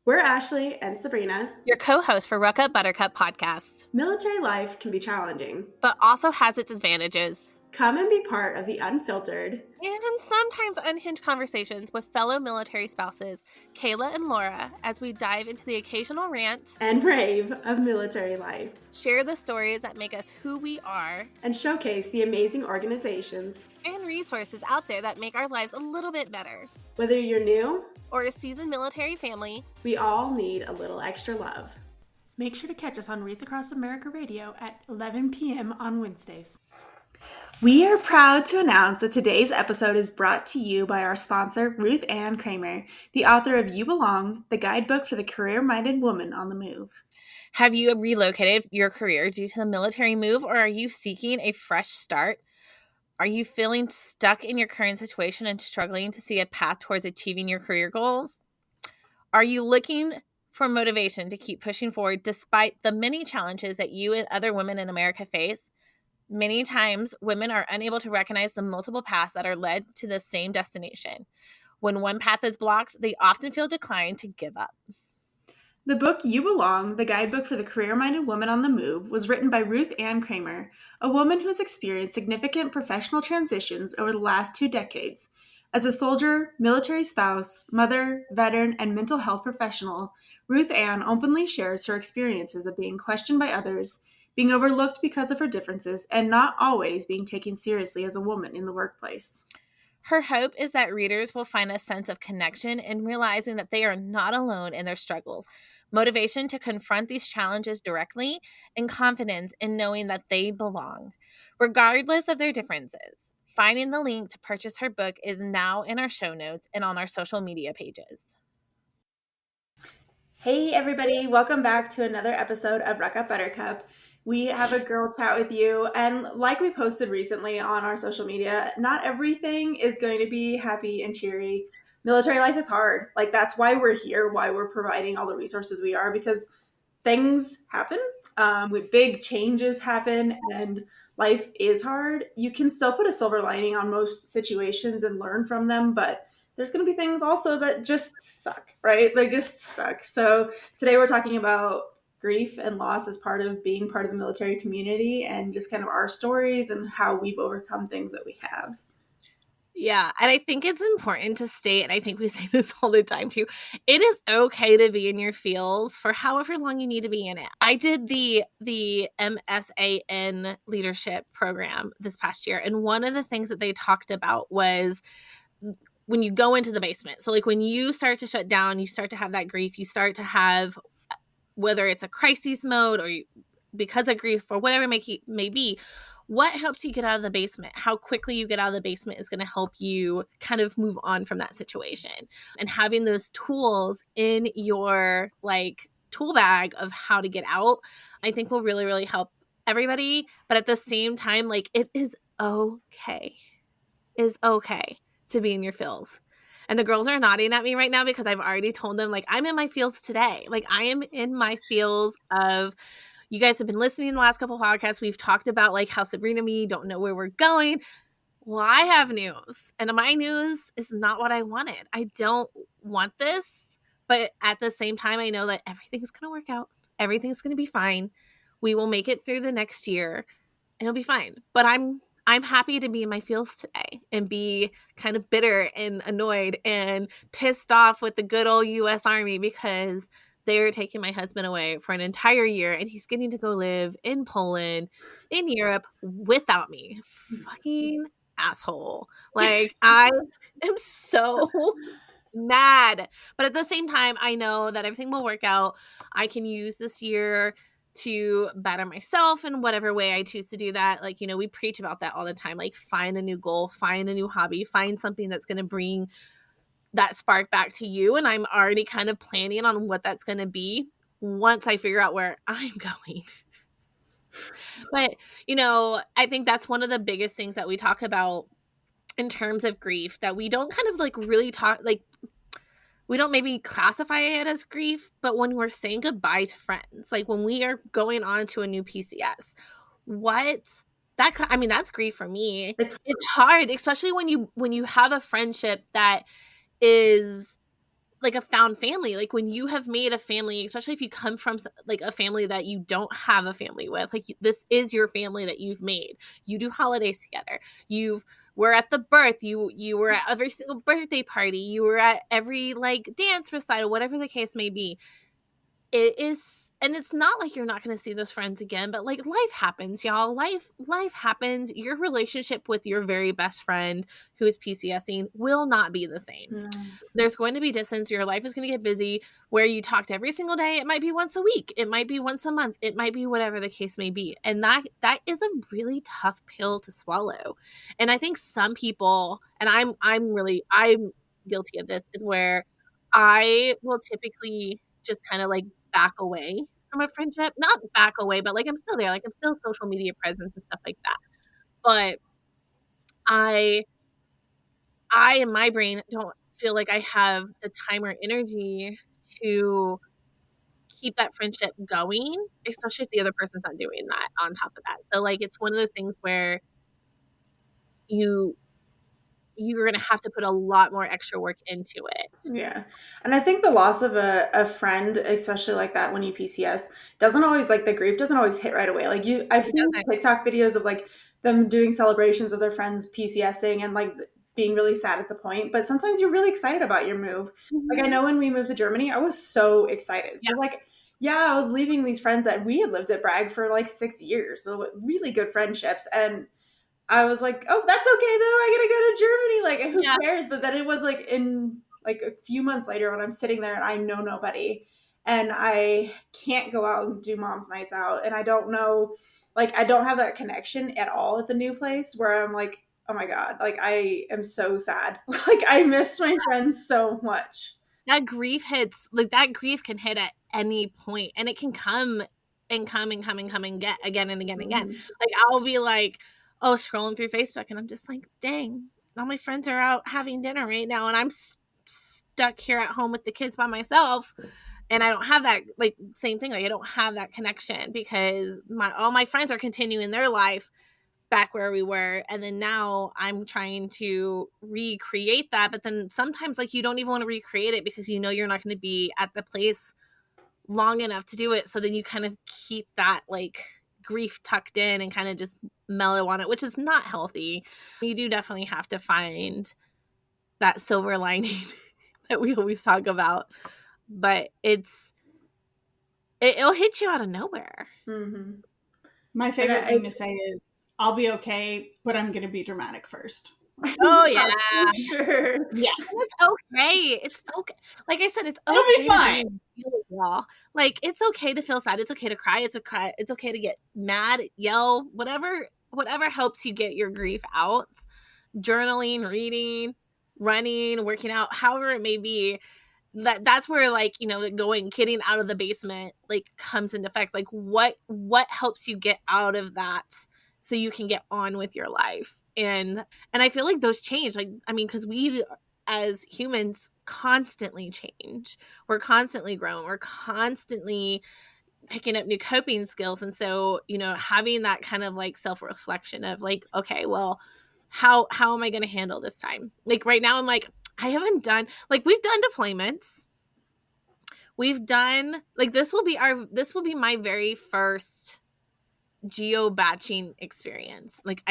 We're Ashley and Sabrina. Your co-host for Ruck Up Buttercup podcast. Military life can be challenging, but also has its advantages. Come and be part of the unfiltered and sometimes unhinged conversations with fellow military spouses, Kayla and Laura, as we dive into the occasional rant and rave of military life. Share the stories that make us who we are, and showcase the amazing organizations and resources out there that make our lives a little bit better. Whether you're new or a seasoned military family, we all need a little extra love. Make sure to catch us on Wreath Across America Radio at 11 p.m. on Wednesdays. We are proud to announce that today's episode is brought to you by our sponsor, Ruth Ann Kramer, the author of You Belong, the guidebook for the career-minded woman on the move. Have you relocated your career due to the military move, or are you seeking a fresh start? Are you feeling stuck in your current situation and struggling to see a path towards achieving your career goals? Are you looking for motivation to keep pushing forward despite the many challenges that you and other women in America face? Many times, women are unable to recognize the multiple paths that are led to the same destination. When one path is blocked, they often feel declined to give up. The book You Belong, the guidebook for the career-minded woman on the move, was written by Ruth Ann Kramer, a woman who has experienced significant professional transitions over the last 2 decades. As a soldier, military spouse, mother, veteran, and mental health professional, Ruth Ann openly shares her experiences of being questioned by others, being overlooked because of her differences, and not always being taken seriously as a woman in the workplace. Her hope is that readers will find a sense of connection in realizing that they are not alone in their struggles, motivation to confront these challenges directly, and confidence in knowing that they belong, regardless of their differences. Finding the link to purchase her book is now in our show notes and on our social media pages. Hey everybody, welcome back to another episode of Ruck Up Buttercup. We have a girl chat with you, and like we posted recently on our social media, not everything is going to be happy and cheery. Military life is hard. Like, that's why we're here, why we're providing all the resources we are, because things happen. Big changes happen, and life is hard. You can still put a silver lining on most situations and learn from them, but there's going to be things also that just suck, right? They just suck. So today we're talking about grief and loss as part of being part of the military community, and just kind of our stories and how we've overcome things that we have. Yeah, and I think it's important to state, and I think we say this all the time too, it is okay to be in your feels for however long you need to be in it. I did the MSAN leadership program this past year, and one of the things that they talked about was when you go into the basement. So like when you start to shut down, you start to have that grief, you start to have, whether it's a crisis mode or because of grief or whatever it may be, what helps you get out of the basement? How quickly you get out of the basement is going to help you kind of move on from that situation. And having those tools in your tool bag of how to get out, I think will really, really help everybody. But at the same time, it is okay. It is okay to be in your feels. And the girls are nodding at me right now because I've already told them, I'm in my feels today. I am in my feels of, you guys have been listening in the last couple of podcasts. We've talked about how Sabrina and me don't know where we're going. Well, I have news. And my news is not what I wanted. I don't want this. But at the same time, I know that everything's going to work out. Everything's going to be fine. We will make it through the next year and it'll be fine. But I'm happy to be in my feels today and be kind of bitter and annoyed and pissed off with the good old U.S. Army because they're taking my husband away for an entire year and he's getting to go live in Poland, in Europe, without me. Fucking asshole. I am so mad. But at the same time, I know that everything will work out. I can use this year to better myself in whatever way I choose to do that. We preach about that all the time. Find a new goal, find a new hobby, find something that's going to bring that spark back to you. And I'm already kind of planning on what that's going to be once I figure out where I'm going. But, I think that's one of the biggest things that we talk about in terms of grief, that we don't kind of really talk, we don't maybe classify it as grief, but when we're saying goodbye to friends, when we are going on to a new PCS, that's grief for me. It's hard, especially when you have a friendship that is like a found family. Like when you have made a family, especially if you come from like a family that you don't have a family with, like this is your family that you've made. You do holidays together. You've were at the birth. You were at every single birthday party. You were at every like dance recital, whatever the case may be. It is, and it's not like you're not going to see those friends again, but like life happens, y'all. Life happens. Your relationship with your very best friend who is PCSing will not be the same. There's going to be distance. Your life is going to get busy where you talked every single day. It might be once a week. It might be once a month. It might be whatever the case may be. And that is a really tough pill to swallow. And I think some people, and I'm guilty of this, is where I will typically just kind of like back away from a friendship. Not back away, but like I'm still there. Like I'm still social media presence and stuff like that. But I in my brain don't feel like I have the time or energy to keep that friendship going, especially if the other person's not doing that on top of that. So like it's one of those things where you're going to have to put a lot more extra work into it. Yeah. And I think the loss of a friend, especially like that when you PCS, doesn't always, like the grief doesn't always hit right away. Like I've seen TikTok videos of like them doing celebrations of their friends PCSing and like being really sad at the point. But sometimes you're really excited about your move. Like I know when we moved to Germany, I was so excited. Yeah. Like, yeah, I was leaving these friends that we had lived at Bragg for like 6 years. So really good friendships. And I was like, oh, that's okay though. I gotta go to Germany. Like, who cares? But then it was like in like a few months later when I'm sitting there and I know nobody and I can't go out and do mom's nights out. And I don't know, like, I don't have that connection at all at the new place where I'm like, oh my God, like I am so sad. Like I miss my friends so much. That grief hits, like that grief can hit at any point and it can come and get again and again and again. Like I'll be like, oh, scrolling through Facebook and I'm just like, dang, all my friends are out having dinner right now and I'm stuck here at home with the kids by myself and I don't have that, like, same thing, like I don't have that connection because all my friends are continuing their life back where we were, and then now I'm trying to recreate that, but then sometimes like you don't even want to recreate it because you know you're not going to be at the place long enough to do it, so then you kind of keep that like grief tucked in and kind of just mellow on it, which is not healthy. You do definitely have to find that silver lining that we always talk about, but it'll hit you out of nowhere. My favorite thing to say is I'll be okay, but I'm gonna be dramatic first. Oh yeah, sure. Yeah, and it's okay. It's okay. Like I said, it's okay. It'll be fine. Like it's okay to feel sad. It's okay to cry. It's okay to get mad, yell, whatever helps you get your grief out. Journaling, reading, running, working out, however it may be. That's where like, you know, getting out of the basement like comes into effect. Like what helps you get out of that so you can get on with your life. And I feel like those change. Like, I mean, because we as humans constantly change. We're constantly growing. We're constantly picking up new coping skills. And so, you know, having that kind of like self-reflection of like, okay, well, how am I going to handle this time? Like right now I'm like, I haven't done, like we've done deployments. We've done, like this will be my very first geo batching experience. Like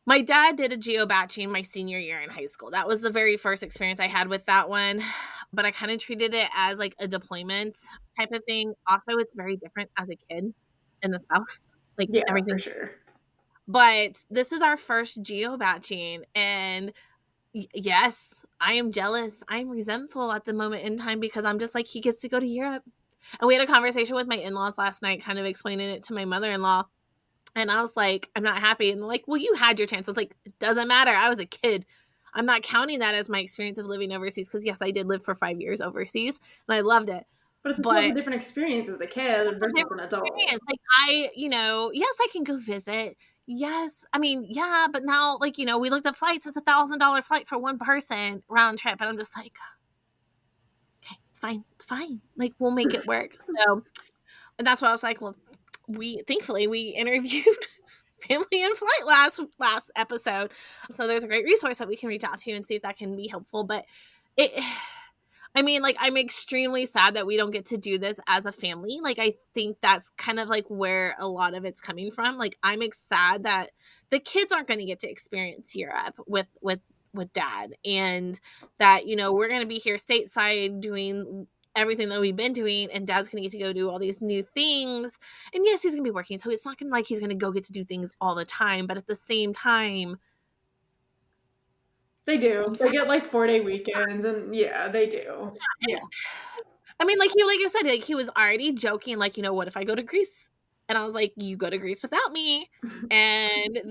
my dad did a geo batching my senior year in high school. That was the very first experience I had with that one, but I kind of treated it as like a deployment type of thing. Also, it's very different as a kid in the South. Like everything. For sure. But this is our first geo batching, and yes, I am jealous. I'm resentful at the moment in time because I'm just like, he gets to go to Europe. And we had a conversation with my in-laws last night, kind of explaining it to my mother-in-law. And I was like, I'm not happy. And like, well, you had your chance. I was like, it doesn't matter. I was a kid. I'm not counting that as my experience of living overseas because, yes, I did live for 5 years overseas and I loved it. But it's a different experience as a kid versus an adult. Like yes, I can go visit. Yes. I mean, yeah, but now, like, you know, we looked at flights. It's $1,000 flight for one person round trip. And I'm just like, okay, it's fine. It's fine. Like, we'll make it work. So, and that's why I was like, well, thankfully we interviewed Family in Flight last episode. So there's a great resource that we can reach out to and see if that can be helpful. But I mean, like, I'm extremely sad that we don't get to do this as a family. Like, I think that's kind of like where a lot of it's coming from. Like, I'm sad that the kids aren't going to get to experience Europe with dad, and that, you know, we're going to be here stateside doing everything that we've been doing, and dad's going to get to go do all these new things. And yes, he's going to be working, so it's not going to like he's going to go get to do things all the time, but at the same time, they do. They get like 4-day weekends, and yeah, they do. Yeah. I mean, like you said, like he was already joking, like, you know, what if I go to Greece? And I was like, you go to Greece without me, and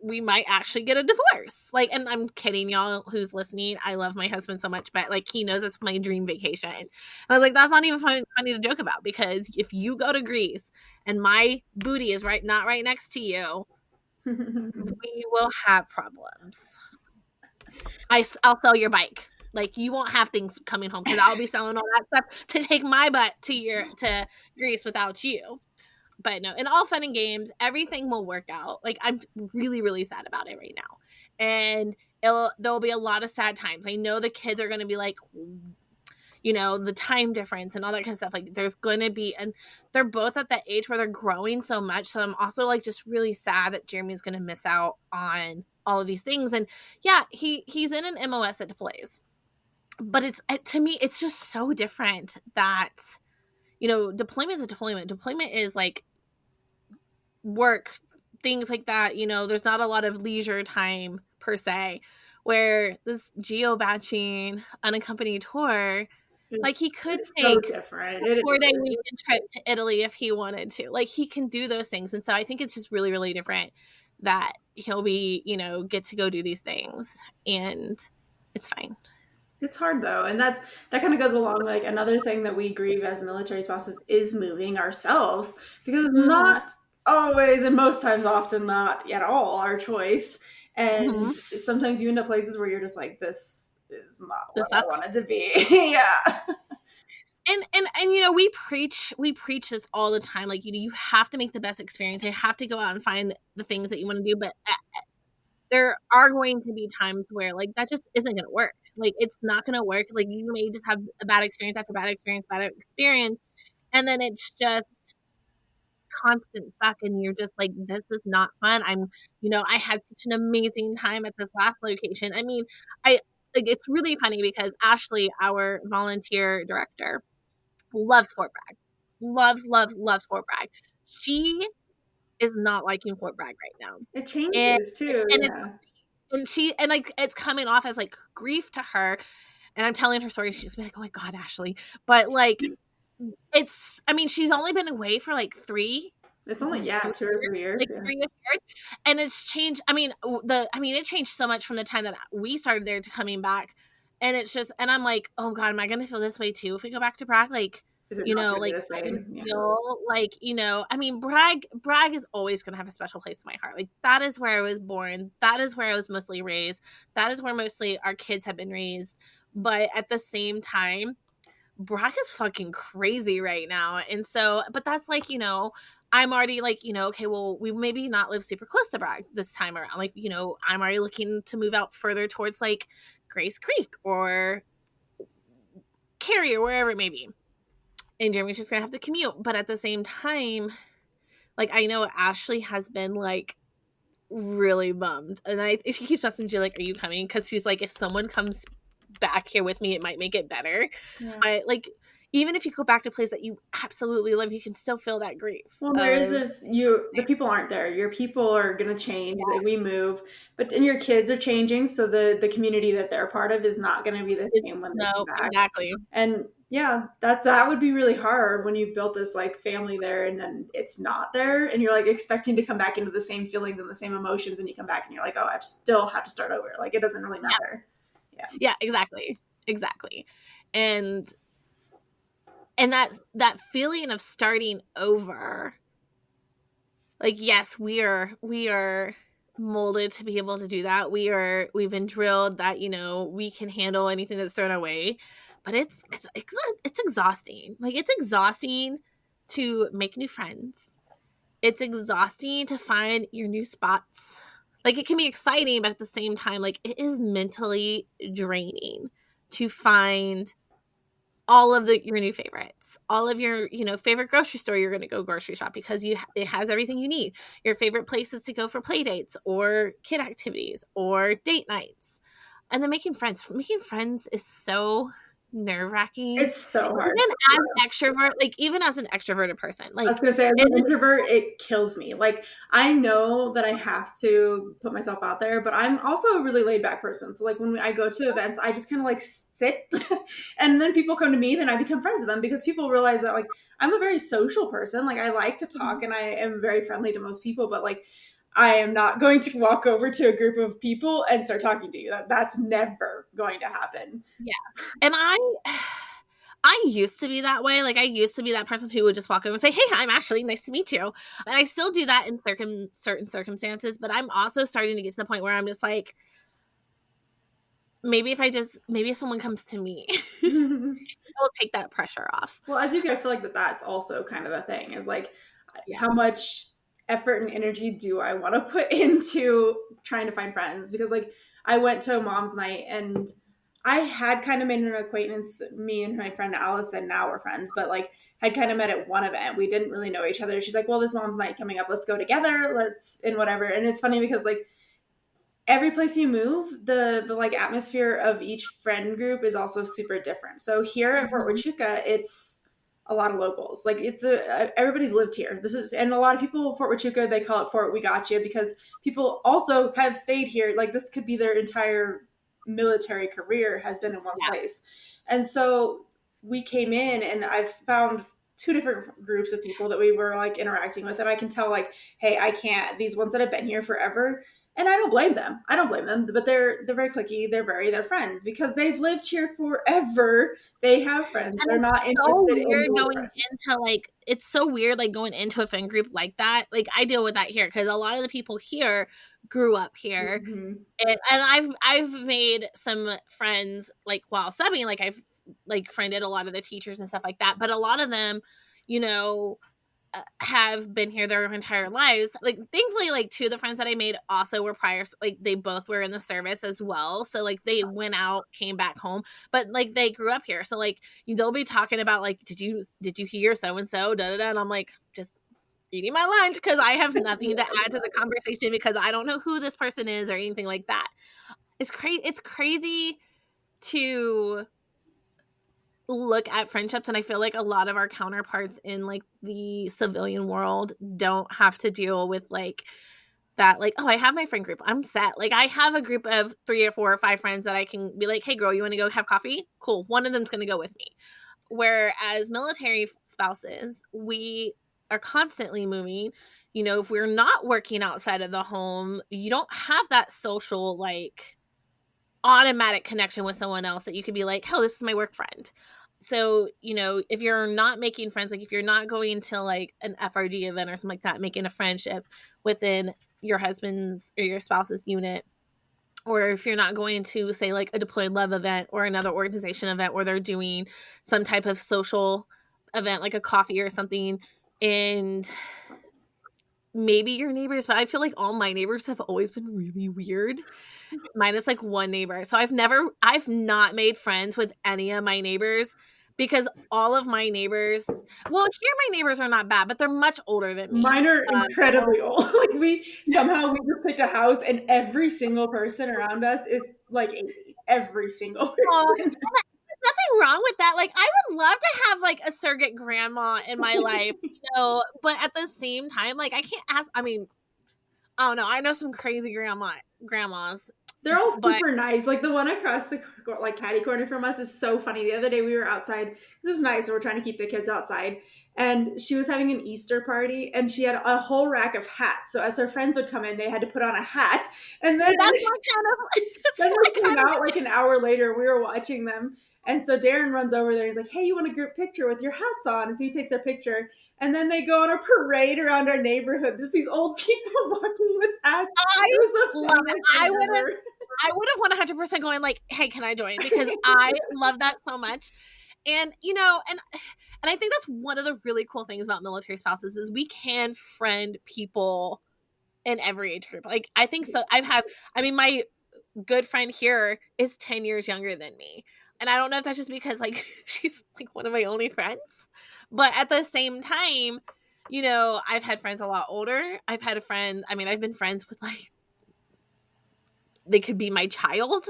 we might actually get a divorce. Like, and I'm kidding, y'all who's listening. I love my husband so much, but like he knows it's my dream vacation. And I was like, that's not even funny to joke about, because if you go to Greece and my booty is not right next to you, we will have problems. I'll sell your bike. Like, you won't have things coming home, because I'll be selling all that stuff to take my butt to Greece without you. But no, in all fun and games, everything will work out. Like, I'm really, really sad about it right now. And there'll be a lot of sad times. I know the kids are going to be like, you know, the time difference and all that kind of stuff. Like, there's going to be, and they're both at that age where they're growing so much. So I'm also like just really sad that Jeremy's going to miss out on all of these things. And yeah, he's in an MOS that deploys. But to me, it's just so different that, you know, deployment is a deployment. Deployment is like work, things like that. You know, there's not a lot of leisure time per se, where this geo batching unaccompanied tour, like he could take so different. a 4-day weekend trip to Italy if he wanted to. Like, he can do those things. And so I think it's just really, really different that he'll be, you know, get to go do these things, and it's fine. It's hard though, and that kind of goes along, like another thing that we grieve as military spouses is moving ourselves, because it's not always, and most times often not at all, our choice. And sometimes you end up places where you're just like, this is not what I wanted to be. Yeah. And you know, we preach this all the time. Like, you know, you have to make the best experience. You have to go out and find the things that you want to do, but there are going to be times where like that just isn't going to work. Like, it's not going to work. Like, you may just have a bad experience after bad experience, and then it's just constant suck, and you're just like, this is not fun. You know, I had such an amazing time at this last location. I mean, it's really funny because Ashley, our volunteer director, loves Fort Bragg. Loves Fort Bragg. She is not liking Fort Bragg right now. It changes too. And yeah. And like, it's coming off as like grief to her. And I'm telling her stories. She's like, oh my God, Ashley. But like, I mean, she's only been away for like 3. It's only 2 or 3 years. Like 3 years. And it's changed. I mean, it changed so much from the time that we started there to coming back. And it's just, and I'm like, oh God, am I going to feel this way too if we go back to Bragg? Like, you know, like, feel like, you know, I mean, Bragg is always going to have a special place in my heart. Like, that is where I was born. That is where I was mostly raised. That is where mostly our kids have been raised. But at the same time, Bragg is fucking crazy right now. And so, but that's like, you know, I'm already like, you know, okay, well, we maybe not live super close to Bragg this time around. Like, you know, I'm already looking to move out further towards like Grace Creek or Cary or wherever it may be. And Jeremy's just gonna have to commute. But at the same time, like, I know Ashley has been like really bummed, and she keeps asking me like, are you coming? Because she's like, if someone comes back here with me, it might make it better. Yeah. But like, even if you go back to a place that you absolutely love, you can still feel that grief. Well, the people aren't there. Your people are going to change. Yeah. We move, and your kids are changing. So the community that they're part of is not going to be the same when they come back. Exactly. And yeah, that would be really hard when you built this like family there and then it's not there, and you're like expecting to come back into the same feelings and the same emotions, and you come back and you're like, oh, I still have to start over. Like, it doesn't really matter. Yeah, exactly. And that feeling of starting over, like, yes, we are molded to be able to do that. We've been drilled that, you know, we can handle anything that's thrown our way, but it's exhausting. Like, it's exhausting to make new friends. It's exhausting to find your new spots. Like, it can be exciting, but at the same time, like, it is mentally draining to find all of your new favorites, all of your, favorite grocery store you're going to go grocery shop because it has everything you need. Your favorite places to go for play dates or kid activities or date nights. And then making friends. Making friends is so nerve-wracking. It's so hard. Even as an extroverted person. I was gonna say, as an introvert, it kills me. Like, I know that I have to put myself out there, but I'm also a really laid back person. So like when I go to events, I just kind of like sit and then people come to me, then I become friends with them because people realize that like I'm a very social person. Like I like to talk and I am very friendly to most people, but like I am not going to walk over to a group of people and start talking to you. That's never going to happen. Yeah. And I used to be that way. Like I used to be that person who would just walk over and say, "Hey, I'm Ashley. Nice to meet you." And I still do that in certain circumstances, but I'm also starting to get to the point where I'm just like, maybe if someone comes to me, I'll take that pressure off. Well, as you get, I feel like that's also kind of the thing is like, how much effort and energy do I want to put into trying to find friends? Because like I went to a mom's night and I had kind of made an acquaintance, me and my friend Allison, now we're friends, but like had kind of met at one event. We didn't really know each other. She's like, well, this mom's night coming up, let's go together. And whatever. And it's funny because like every place you move, the like atmosphere of each friend group is also super different. So here at Fort Huachuca, it's a lot of locals. Like everybody's lived here. And a lot of people, Fort Huachuca, they call it Fort We Got You because people also have stayed here. Like this could be their entire military career has been in one place. And so we came in and I've found two different groups of people that we were like interacting with. And I can tell like, hey, I can't, these ones that have been here forever. And I don't blame them. But they're very cliquey. They're friends because they've lived here forever. They have friends. And they're not interested in it's so weird like going into a friend group like that. Like I deal with that here because a lot of the people here grew up here, and I've made some friends like while subbing. Like I've like friended a lot of the teachers and stuff like that. But a lot of them, have been here their entire lives. Like thankfully like two of the friends that I made also were prior, like they both were in the service as well, so like they went out, came back home, but like they grew up here. So like they'll be talking about like did you hear so and so da da da, and I'm like just eating my lunch because I have nothing to add to the conversation because I don't know who this person is or anything like that. It's crazy to look at friendships, and I feel like a lot of our counterparts in like the civilian world don't have to deal with like that, like, oh, I have my friend group, I'm set. Like I have a group of 3 or 4 or 5 friends that I can be like, hey girl, you want to go have coffee? Cool, one of them's going to go with me. Whereas military spouses, we are constantly moving. If we're not working outside of the home, you don't have that social like automatic connection with someone else that you could be like, oh, this is my work friend. So, if you're not making friends, like if you're not going to like an FRD event or something like that, making a friendship within your husband's or your spouse's unit, or if you're not going to say like a deployed love event or another organization event where they're doing some type of social event, like a coffee or something, and maybe your neighbors, but I feel like all my neighbors have always been really weird, minus like one neighbor. So I've not made friends with any of my neighbors because all of my neighbors, well, here my neighbors are not bad, but they're much older than me. Mine are incredibly old. Like we just picked a house and every single person around us is like 80. Every single person. Nothing wrong with that. Like I would love to have like a surrogate grandma in my life, but at the same time, like I can't ask. I mean, I don't know. I know some crazy grandmas. They're all super nice. Like the one across the like catty corner from us is so funny. The other day we were outside because it was nice, so we're trying to keep the kids outside. And she was having an Easter party, and she had a whole rack of hats. So as her friends would come in, they had to put on a hat. And then they came out like an hour later. We were watching them. And so Darren runs over there. He's like, hey, you want a group picture with your hats on? And so he takes their picture. And then they go on a parade around our neighborhood. Just these old people walking with hats. I would have 100% going like, hey, can I join? Because I love that so much. And, and I think that's one of the really cool things about military spouses is we can friend people in every age group. Like, I think so. My good friend here is 10 years younger than me. And I don't know if that's just because like she's like one of my only friends, but at the same time, you know, I've had friends a lot older. I've had a friend, I mean, I've been friends with like, they could be my child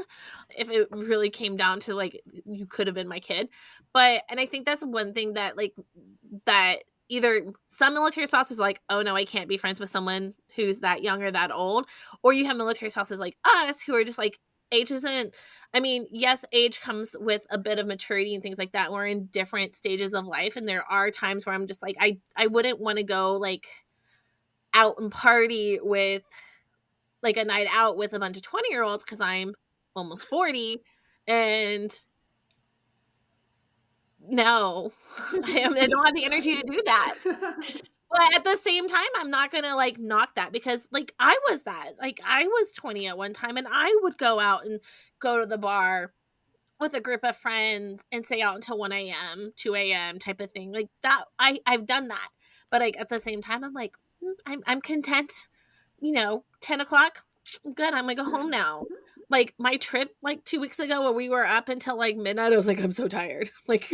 if it really came down to like, you could have been my kid. But, and I think that's one thing that like, that either some military spouses are like, oh no, I can't be friends with someone who's that young or that old. Or you have military spouses like us who are just like, age isn't, I mean, yes, age comes with a bit of maturity and things like that. We're in different stages of life. And there are times where I'm just like, I wouldn't want to go like out and party with like a night out with a bunch of 20-year-olds because I'm almost 40 and no, I don't have the energy to do that. But at the same time, I'm not going to like knock that because like I was that. Like I was 20 at one time and I would go out and go to the bar with a group of friends and stay out until 1 a.m., 2 a.m. type of thing. Like that, I've done that. But like at the same time, I'm like, I'm content, you know, 10 o'clock, good, I'm gonna go home now. Like my trip like 2 weeks ago where we were up until like midnight, I was like, I'm so tired. Like,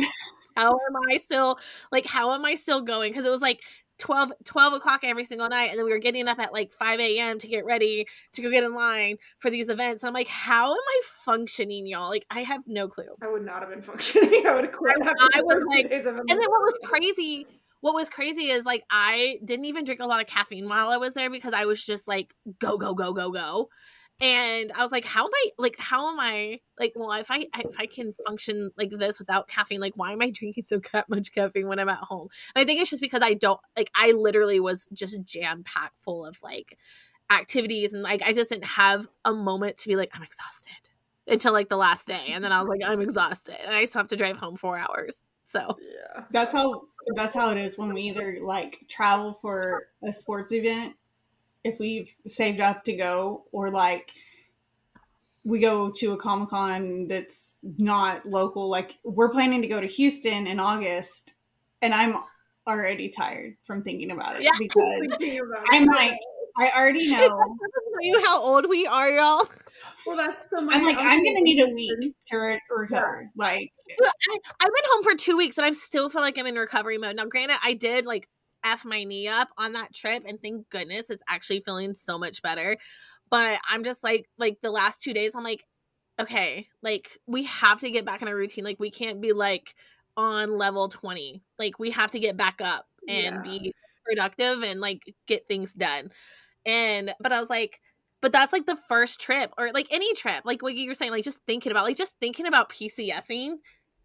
how am I still going? Because it was like 12 o'clock every single night. And then we were getting up at like 5 a.m. to get ready to go get in line for these events. And I'm like, how am I functioning, y'all? Like, I have no clue. I would not have been functioning. I would have quit. I was like, and then what was crazy is like, I didn't even drink a lot of caffeine while I was there because I was just like, go, go, go, go, go. And I was like, how am I like, well, if I can function like this without caffeine, like, why am I drinking so much caffeine when I'm at home? And I think it's just because I literally was just jam packed full of like activities. And like, I just didn't have a moment to be like, I'm exhausted until like the last day. And then I was like, I'm exhausted. And I still have to drive home 4 hours. So yeah, that's how it is when we either like travel for a sports event, if we've saved up to go, or like we go to a Comic-Con that's not local. Like we're planning to go to Houston in August and I'm already tired from thinking about it because I'm like, I already know. You how old we are, y'all. Well, that's still I'm like, I'm gonna need a week to recover. Yeah. Like I've been home for 2 weeks and I still feel like I'm in recovery mode. Now, granted, I did like F my knee up on that trip and thank goodness it's actually feeling so much better. But I'm just like the last 2 days, I'm like, okay, like we have to get back in a routine. Like we can't be like on level 20. Like we have to get back up and be productive and like get things done. But I was like, but that's like the first trip or like any trip, like what you were saying, like just thinking about PCSing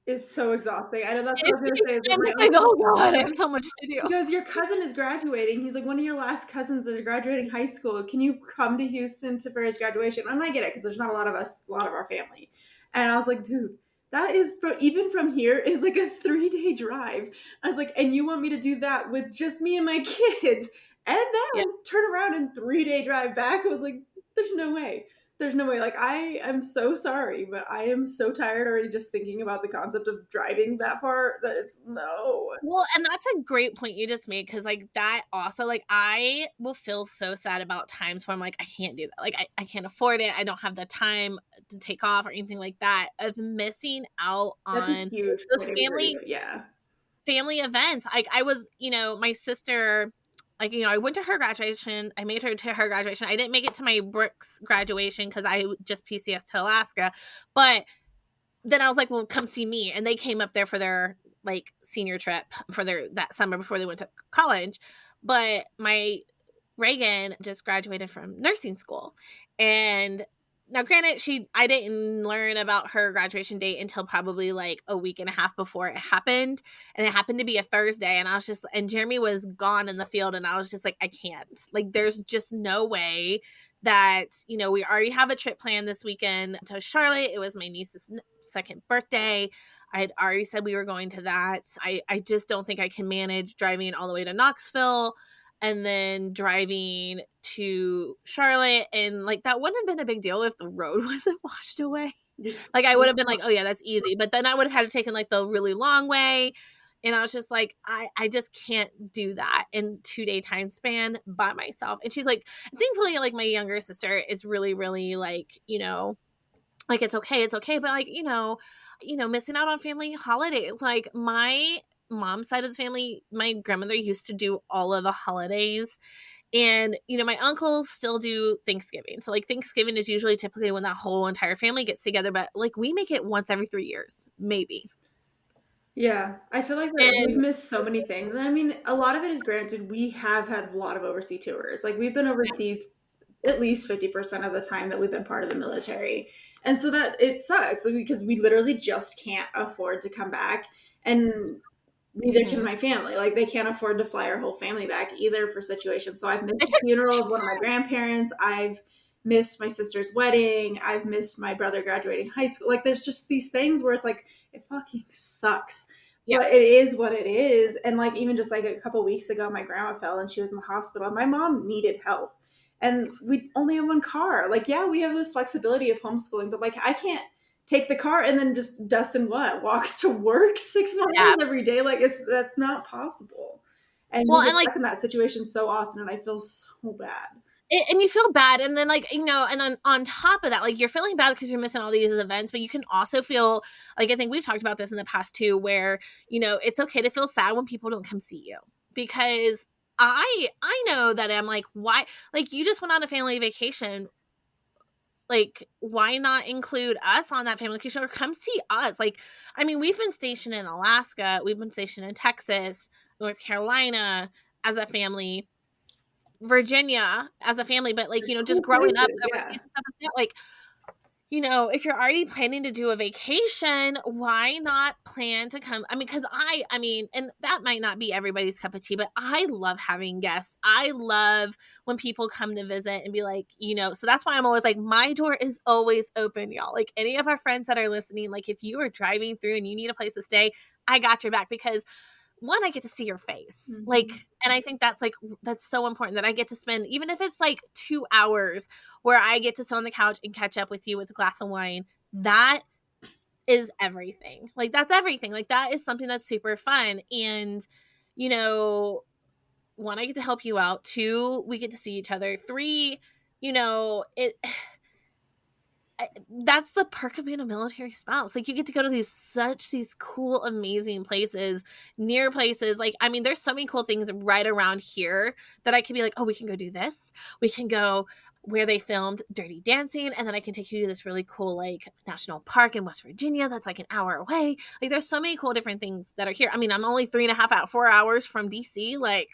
is so exhausting. I know that's what I was going to say. I'm just like, oh God, I have so much to do. Because your cousin is graduating. He's like one of your last cousins that are graduating high school. Can you come to Houston for his graduation? And I get it because there's not a lot of our family. And I was like, dude, that is even from here is like a 3-day drive. I was like, and you want me to do that with just me and my kids? And then turn around and 3-day drive back. I was like, there's no way. There's no way. Like, I am so sorry, but I am so tired already just thinking about the concept of driving that far that it's no. Well, and that's a great point you just made because, like, that also, like, I will feel so sad about times where I'm like, I can't do that. Like, I can't afford it. I don't have the time to take off or anything like that. Of missing out on those family events. Like, I was, you know, my sister... Like, you know, I went to her graduation. I made her to her graduation. I didn't make it to my Brooks graduation because I just PCS to Alaska. But then I was like, well, come see me. And they came up there for their, like, senior trip for that summer before they went to college. But my Reagan just graduated from nursing school. And now, granted, I didn't learn about her graduation date until probably like a week and a half before it happened. And it happened to be a Thursday. And I was just, and Jeremy was gone in the field. And I was just like, I can't. Like, there's just no way that, you know, we already have a trip planned this weekend to Charlotte. It was my niece's second birthday. I had already said we were going to that. I just don't think I can manage driving all the way to Knoxville and then driving to Charlotte. And like, that wouldn't have been a big deal if the road wasn't washed away. Like, I would have been like, oh yeah, that's easy. But then I would have had to take like the really long way. And I was just like, I just can't do that in 2-day time span by myself. And she's like, thankfully, like my younger sister is really, really like, you know, like, it's okay. But like, missing out on family holidays. Like my mom's side of the family, my grandmother used to do all of the holidays. And, my uncles still do Thanksgiving. So like Thanksgiving is usually typically when that whole entire family gets together. But like we make it once every 3 years, maybe. Yeah, I feel like that we've And missed so many things. And I mean, a lot of it is granted, we have had a lot of overseas tours. Like we've been overseas at least 50% of the time that we've been part of the military. And so that it sucks because we literally just can't afford to come back. And neither can mhm. my family. Like they can't afford to fly our whole family back either for situations. So I've missed It's the funeral of one of my expensive. grandparents. I've missed my sister's wedding. I've missed my brother graduating high school. Like there's just these things where it's like it fucking sucks. Yeah. But it is what it is. And like even just like a couple weeks ago, my grandma fell and she was in the hospital. My mom needed help. And we only have one car. Like, yeah, we have this flexibility of homeschooling, but like I can't take the car and then just Dustin walks to work 6 miles Yeah. every day. Like that's not possible. And Well, we and get like, stuck in that situation so often, and I feel so bad. and you feel bad, and then like, and then on top of that, like you're feeling bad because you're missing all these events, but you can also feel like, I think we've talked about this in the past too, where it's okay to feel sad when people don't come see you, because I know that I'm like, why, like, you just went on a family vacation, like why not include us on that family vacation, or come see us? Like, I mean, we've been stationed in Alaska, we've been stationed in Texas, North Carolina as a family, Virginia as a family, but like, just Cool growing up places, yeah. overseas and stuff like that, like, if you're already planning to do a vacation, why not plan to come? I mean, because I mean, and that might not be everybody's cup of tea, but I love having guests. I love when people come to visit and be like, so that's why I'm always like, my door is always open, y'all. Like any of our friends that are listening, like if you are driving through and you need a place to stay, I got your back, because one, I get to see your face. Like, Mm-hmm. and I think that's so important, that I get to spend, even if it's like 2 hours where I get to sit on the couch and catch up with you with a glass of wine. That is everything. Like, that's everything. Like, that is something that's super fun. And, you know, one, I get to help you out. Two, we get to see each other. Three, it that's the perk of being a military spouse. Like, you get to go to these cool, amazing places, near places. Like, I mean, there's so many cool things right around here that I can be like, oh, we can go do this. We can go where they filmed Dirty Dancing, and then I can take you to this really cool like national park in West Virginia that's like an hour away. Like, there's so many cool different things that are here. I mean, I'm only 4 hours from DC. I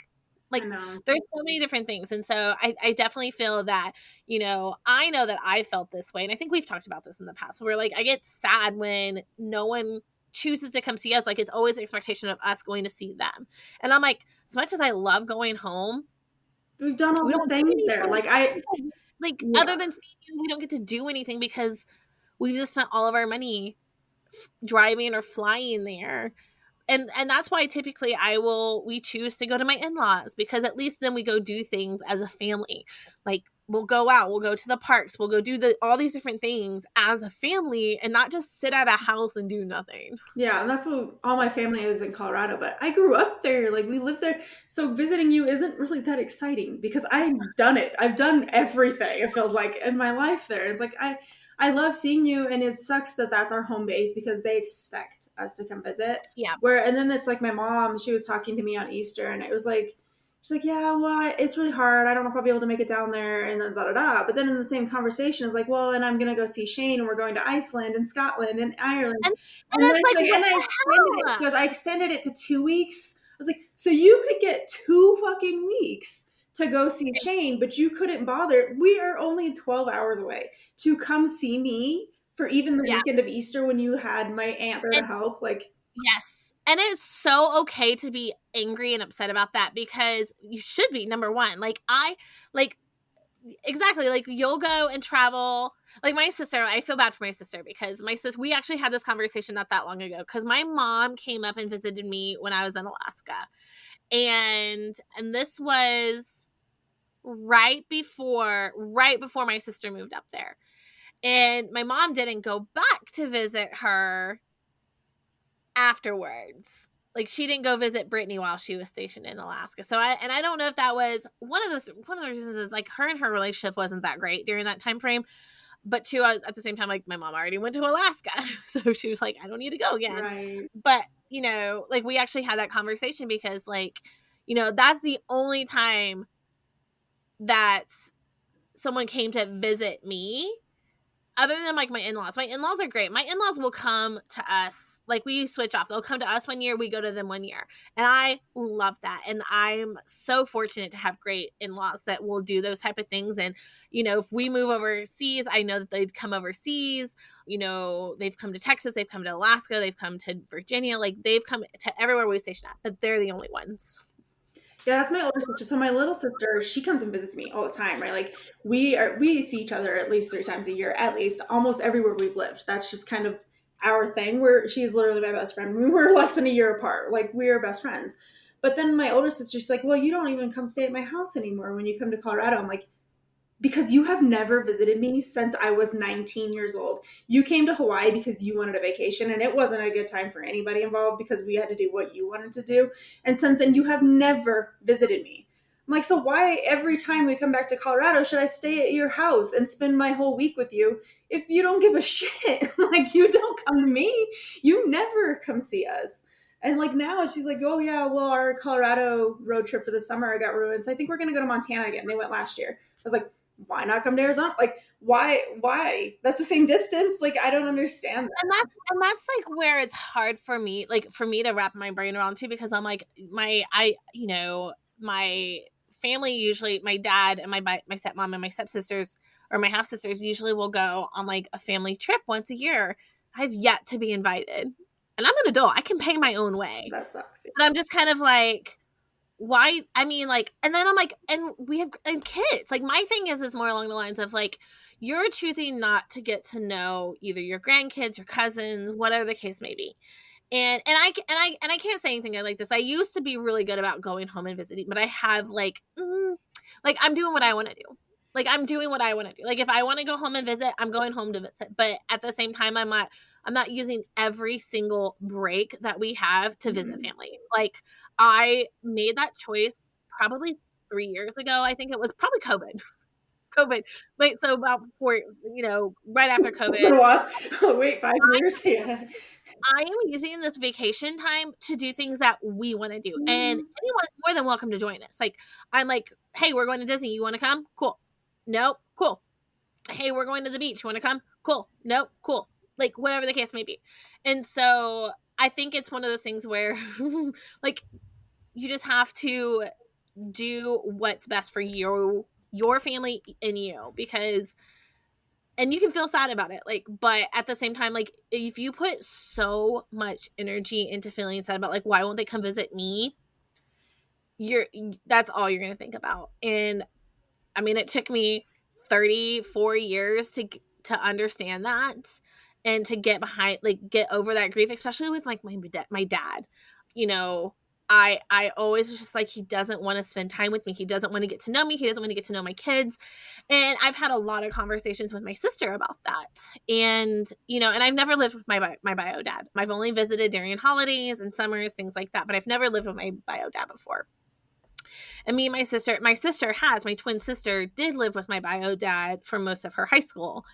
Like know. there's so many different things. And so I definitely feel that, I know that I felt this way. And I think we've talked about this in the past, where like I get sad when no one chooses to come see us. Like, it's always the expectation of us going to see them. And I'm like, as much as I love going home, We've done all we the don't do things there. anything. Like I Like, yeah. other than seeing you, we don't get to do anything because we've just spent all of our money driving or flying there. And that's why typically we choose to go to my in-laws, because at least then we go do things as a family. Like, we'll go out, we'll go to the parks, we'll go do all these different things as a family, and not just sit at a house and do nothing. Yeah, and that's what all my family is in Colorado, but I grew up there. Like we lived there. So visiting you isn't really that exciting because I've done it. I've done everything. It feels like in my life there. It's like I love seeing you, and it sucks that that's our home base because they expect us to come visit. Yeah. Where and then it's like my mom, she was talking to me on Easter, and it was like she's like, yeah, well, it's really hard. I don't know if I'll be able to make it down there, and then da da da. But then in the same conversation, it's like, well, and I'm gonna go see Shane, and we're going to Iceland and Scotland and Ireland. And And then it's it's like, like, what and I the extended it hell? because I extended it to 2 weeks. I was like, so you could get 2 fucking weeks to go see Shane, but you couldn't bother. We are only 12 hours away to come see me for even the Yeah. weekend of Easter when you had my aunt there to And help. Like, yes. And it's so okay to be angry and upset about that, because you should be, number one. Like, exactly, like, you'll go and travel. Like, my sister, I feel bad for my sister, because we actually had this conversation not that long ago, because my mom came up and visited me when I was in Alaska, and this was right before my sister moved up there, and my mom didn't go back to visit her afterwards. Like, she didn't go visit Brittany while she was stationed in Alaska. So I don't know if that was one of the reasons, is like her and her relationship wasn't that great during that time frame. But two, I was at the same time, like my mom already went to Alaska. So she was like, I don't need to go again. Right. But, you know, like we actually had that conversation because like, you know, that's the only time that someone came to visit me other than like my in-laws. My in-laws are great. My in-laws will come to us. Like we switch off. They'll come to us one year, we go to them one year. And I love that. And I'm so fortunate to have great in-laws that will do those type of things. And, you know, if we move overseas, I know that they'd come overseas. You know, they've come to Texas, they've come to Alaska, they've come to Virginia. Like they've come to everywhere we station at, but they're the only ones. Yeah, that's my older sister. So my little sister, she comes and visits me all the time, right? Like we see each other at least 3 times a year, at least, almost everywhere we've lived. That's just kind of our thing. Where she's literally my best friend. We were less than a year apart. Like we are best friends. But then my older sister, she's like, well, you don't even come stay at my house anymore when you come to Colorado. I'm like, because you have never visited me since I was 19 years old. You came to Hawaii because you wanted a vacation, and it wasn't a good time for anybody involved because we had to do what you wanted to do. And since then, you have never visited me. I'm like, so why every time we come back to Colorado should I stay at your house and spend my whole week with you if you don't give a shit? Like, you don't come to me. You never come see us. And like now she's like, oh yeah, well, our Colorado road trip for the summer got ruined. So I think we're going to go to Montana again. They went last year. I was like, why not come to Arizona? Like, why? That's the same distance. Like, I don't understand that. And that's like where it's hard for me, like for me to wrap my brain around too, because I'm like, my family usually, my dad and my stepmom and my stepsisters or my half sisters usually will go on like a family trip once a year. I've yet to be invited, and I'm an adult. I can pay my own way. That sucks. But I'm just kind of like, why? I mean, like, and then I'm like, and we have and kids. Like, my thing is more along the lines of like, you're choosing not to get to know either your grandkids, your cousins, whatever the case may be. And I can't say anything like this. I used to be really good about going home and visiting, but I have like I'm doing what I want to do. Like, I'm doing what I want to do. Like, if I want to go home and visit, I'm going home to visit. But at the same time, I'm not using every single break that we have to visit family. Like, I made that choice probably 3 years ago. I think it was probably COVID. Wait, so about 4, right after COVID. Wait, 5 years? Yeah. I am using this vacation time to do things that we want to do. And anyone's more than welcome to join us. Like, I'm like, hey, we're going to Disney. You want to come? Cool. Nope. Cool. Hey, we're going to the beach. You want to come? Cool. Nope. Cool. Like, whatever the case may be. And so I think it's one of those things where like, you just have to do what's best for your family and you, because, and you can feel sad about it, like, but at the same time, like, if you put so much energy into feeling sad about like, why won't they come visit me, that's all you're going to think about. And I mean, it took me 34 years to understand that and to get behind, like, get over that grief, especially with like my dad. I always was just like, he doesn't want to spend time with me. He doesn't want to get to know me. He doesn't want to get to know my kids. And I've had a lot of conversations with my sister about that. And, and I've never lived with my bio dad. I've only visited during holidays and summers, things like that. But I've never lived with my bio dad before. And me and my twin sister did live with my bio dad for most of her high school.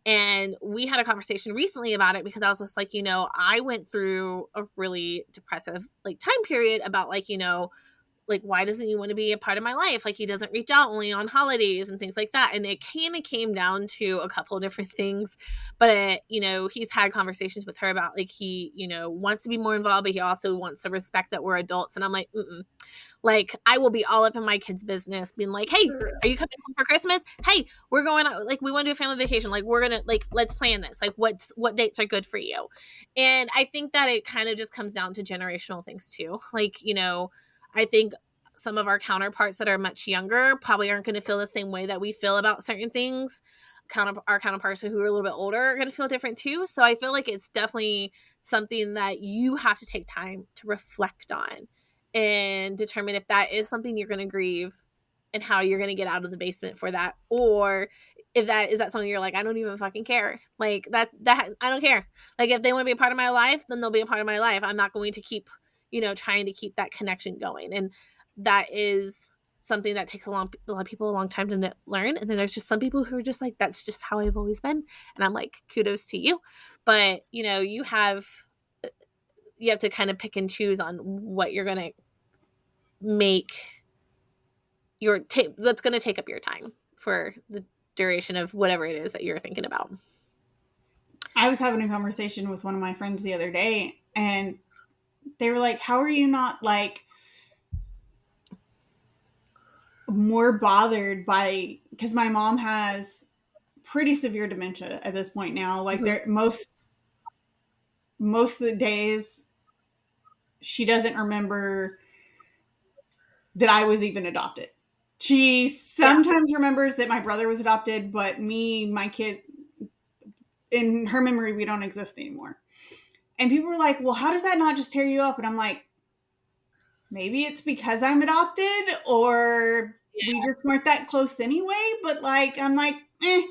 And we had a conversation recently about it because I was just like, I went through a really depressive like time period about like, like, why doesn't he want to be a part of my life? Like, he doesn't reach out only on holidays and things like that. And it kind of came down to a couple of different things. But, he's had conversations with her about like, he, wants to be more involved, but he also wants to respect that we're adults. And I'm like, like, I will be all up in my kids' business being like, hey, are you coming home for Christmas? Hey, we're going out. Like, we want to do a family vacation. Like, we're going to, like, let's plan this. Like, what dates are good for you? And I think that it kind of just comes down to generational things too. Like, I think some of our counterparts that are much younger probably aren't going to feel the same way that we feel about certain things. Our counterparts who are a little bit older are going to feel different too. So I feel like it's definitely something that you have to take time to reflect on and determine if that is something you're going to grieve and how you're going to get out of the basement for that. Or if that is something you're like, I don't even fucking care. Like, that I don't care. Like, if they want to be a part of my life, then they'll be a part of my life. I'm not going to keep, trying to keep that connection going. And that is something that takes a lot of people a long time to learn. And then there's just some people who are just like, that's just how I've always been. And I'm like, kudos to you. But, you know, you have to kind of pick and choose on what you're going to make that's going to take up your time for the duration of whatever it is that you're thinking about. I was having a conversation with one of my friends the other day, and they were like, how are you not like more bothered by, because my mom has pretty severe dementia at this point now. Like most of the days she doesn't remember that I was even adopted. She sometimes remembers that my brother was adopted, but me, my kid, in her memory, we don't exist anymore. And people were like, well, how does that not just tear you up? And I'm like, maybe it's because I'm adopted, or we just weren't that close anyway. But like, I'm like, it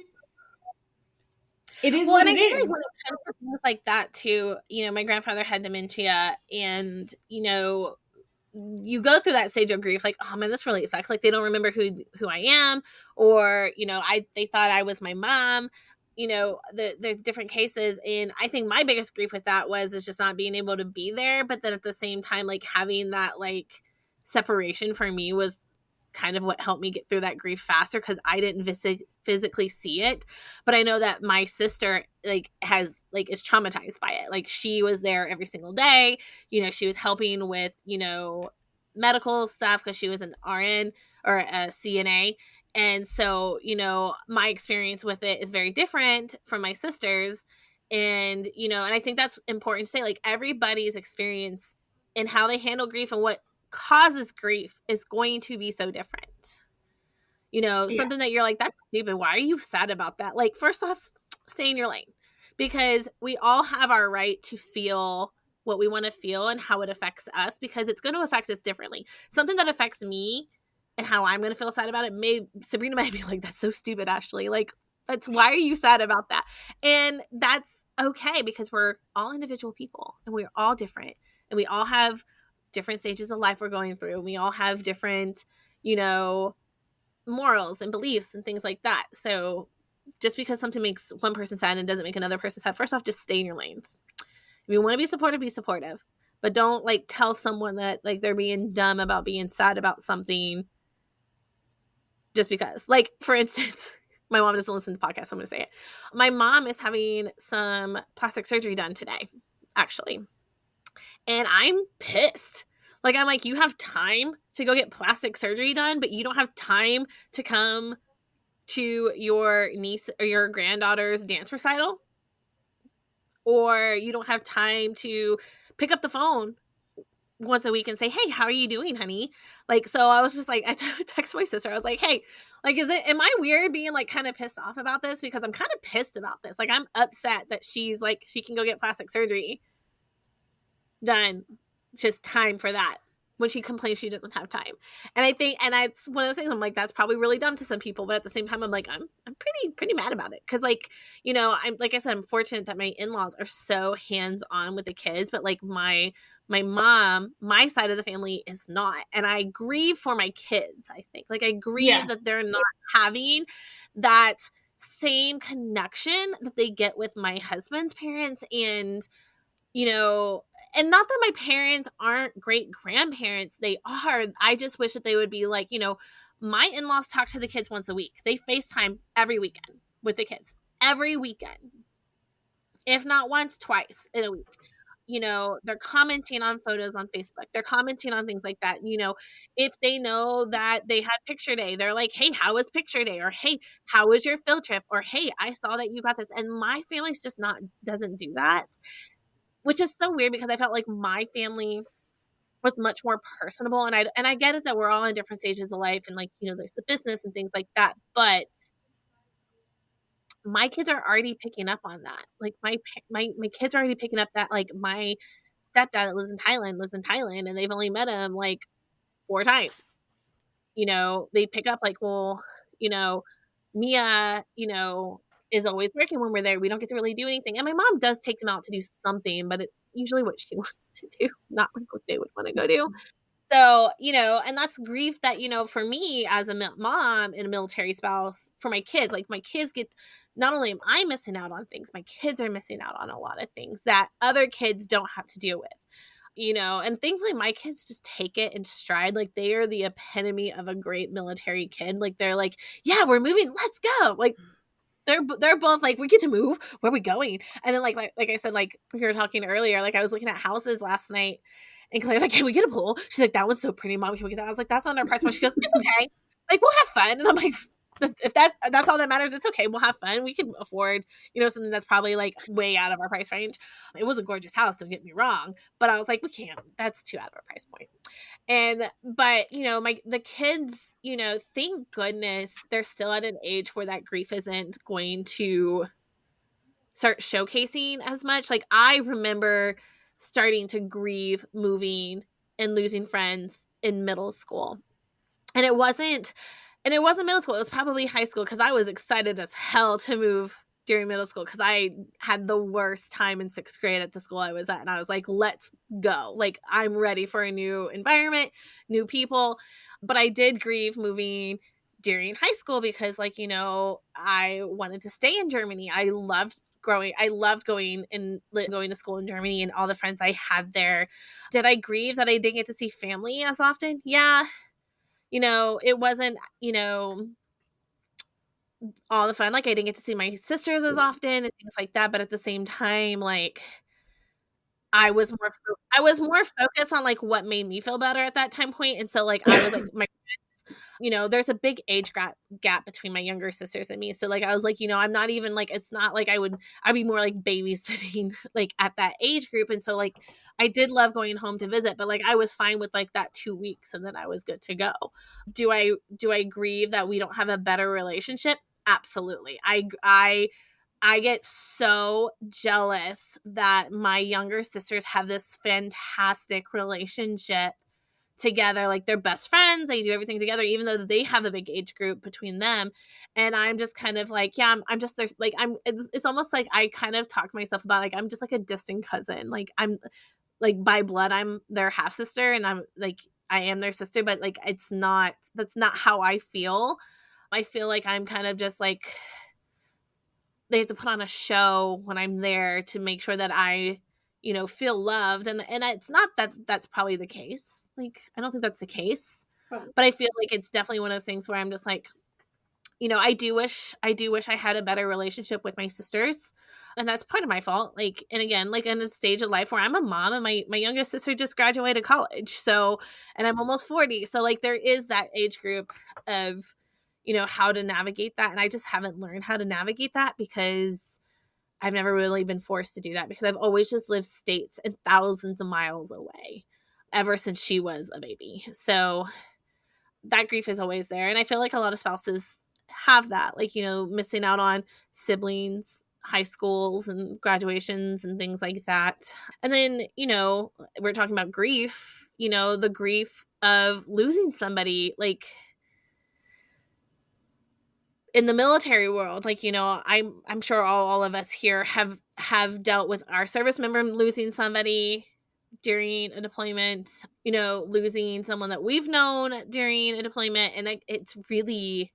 is what it is. Like when it comes to things like that too, you know, my grandfather had dementia, and, you know, you go through that stage of grief, like, oh man, this really sucks. Like, they don't remember who I am, or, you know, they thought I was my mom. You know, the different cases. And I think my biggest grief with that is just not being able to be there. But then at the same time, like, having that like separation for me was kind of what helped me get through that grief faster, because I didn't physically see it. But I know that my sister is traumatized by it. Like, she was there every single day. You know, she was helping with, you know, medical stuff because she was an RN or a CNA. And so, you know, my experience with it is very different from my sister's. And, you know, and I think that's important to say, like, everybody's experience and how they handle grief and what causes grief is going to be so different. You know, something that you're like, that's stupid. Why are you sad about that? Like, first off, stay in your lane, because we all have our right to feel what we want to feel and how it affects us, because it's going to affect us differently. Something that affects me and how I'm going to feel sad about it, Sabrina might be like, that's so stupid, Ashley. Like, why are you sad about that? And that's okay, because we're all individual people and we're all different, and we all have different stages of life we're going through. We all have different, you know, morals and beliefs and things like that. So just because something makes one person sad and doesn't make another person sad, first off, just stay in your lanes. If you want to be supportive, but don't like tell someone that like they're being dumb about being sad about something just because. Like, for instance, my mom doesn't listen to podcasts, so I'm going to say it. My mom is having some plastic surgery done today, actually. And I'm pissed. Like, I'm like, you have time to go get plastic surgery done, but you don't have time to come to your niece or your granddaughter's dance recital? Or you don't have time to pick up the phone once a week and say, hey, how are you doing, honey? Like, so I was just like, I text my sister. I was like, hey, like, am I weird being like kind of pissed off about this? Because I'm kind of pissed about this. Like, I'm upset that she's like, she can go get plastic surgery done. Just time for that, when she complains she doesn't have time. And I think, and it's one of those things, I'm like, that's probably really dumb to some people, but at the same time, I'm like, I'm pretty mad about it. Cause like, you know, like I said, I'm fortunate that my in-laws are so hands-on with the kids, but like my mom, my side of the family is not. And I grieve for my kids, I think. Like, I grieve that they're not having that same connection that they get with my husband's parents. And, you know, and not that my parents aren't great grandparents. They are. I just wish that they would be like, you know, my in-laws talk to the kids once a week. They FaceTime every weekend with the kids. Every weekend. If not once, twice in a week. You know, they're commenting on photos on Facebook. They're commenting on things like that. You know, if they know that they had picture day, they're like, hey, how was picture day? Or, hey, how was your field trip? Or, hey, I saw that you got this. And my family's just doesn't do that, which is so weird, because I felt like my family was much more personable. And I get it that we're all in different stages of life, and like, you know, there's the business and things like that. But my kids are already picking up on that. Like, my kids are already picking up that, like, my stepdad that lives in Thailand, and they've only met him like 4 times. You know, they pick up like, well, you know, Mia, you know, is always working when we're there. We don't get to really do anything. And my mom does take them out to do something, but it's usually what she wants to do, not like what they would want to go do. So, and that's grief that, for me as a mom and a military spouse, for my kids, like my kids get, not only am I missing out on things, my kids are missing out on a lot of things that other kids don't have to deal with, and thankfully my kids just take it in stride. Like they are the epitome of a great military kid. Like they're like, yeah, we're moving, let's go. Like they're both like, we get to move, where are we going? And then like I said, like we were talking earlier, like I was looking at houses last night and Claire's like, can we get a pool? She's like, that one's so pretty, Mom, can we get that? I was like, that's on our price point. She goes, it's okay, like we'll have fun. And I'm like, if that's all that matters, it's okay, we'll have fun, we can afford something that's probably like way out of our price range. It was a gorgeous house, don't get me wrong, but I was like, we can't, that's too out of our price point. But the kids, thank goodness they're still at an age where that grief isn't going to start showcasing as much. Like I remember starting to grieve moving and losing friends in middle school. And it wasn't middle school, it was probably high school, because I was excited as hell to move during middle school because I had the worst time in 6th grade at the school I was at. And I was like, let's go. Like, I'm ready for a new environment, new people. But I did grieve moving during high school because, like, I wanted to stay in Germany. I loved going to school in Germany and all the friends I had there. Did I grieve that I didn't get to see family as often? Yeah. It wasn't, all the fun. Like I didn't get to see my sisters as often and things like that. But at the same time, like I was more focused on like what made me feel better at that time point. And so like I was like my friends, there's a big age gap between my younger sisters and me. So like I was like, I'm not even like, it's not like I'd be more like babysitting like at that age group. And so like I did love going home to visit, but like I was fine with like that 2 weeks and then I was good to go. Do I grieve that we don't have a better relationship? Absolutely. I get so jealous that my younger sisters have this fantastic relationship together. Like they're best friends. They do everything together, even though they have a big age group between them. And I'm just kind of like, yeah, I'm just there's like, it's almost like I kind of talk to myself about like, I'm just like a distant cousin. Like I'm like by blood, I'm their half sister and I'm like, I am their sister, but like, that's not how I feel. I feel like I'm kind of just like, they have to put on a show when I'm there to make sure that I, feel loved. And it's not that that's probably the case. Like, I don't think that's the case, but I feel like it's definitely one of those things where I'm just like, I do wish I had a better relationship with my sisters. And that's part of my fault. Like, and again, like in a stage of life where I'm a mom and my youngest sister just graduated college. So, and I'm almost 40. So like there is that age group of, how to navigate that. And I just haven't learned how to navigate that because I've never really been forced to do that because I've always just lived states and thousands of miles away ever since she was a baby. So that grief is always there. And I feel like a lot of spouses have that, like, missing out on siblings, high schools and graduations and things like that. And then, we're talking about grief, the grief of losing somebody, like in the military world, like, I'm sure all of us here have dealt with our service member losing somebody during a deployment, losing someone that we've known during a deployment. And it's really,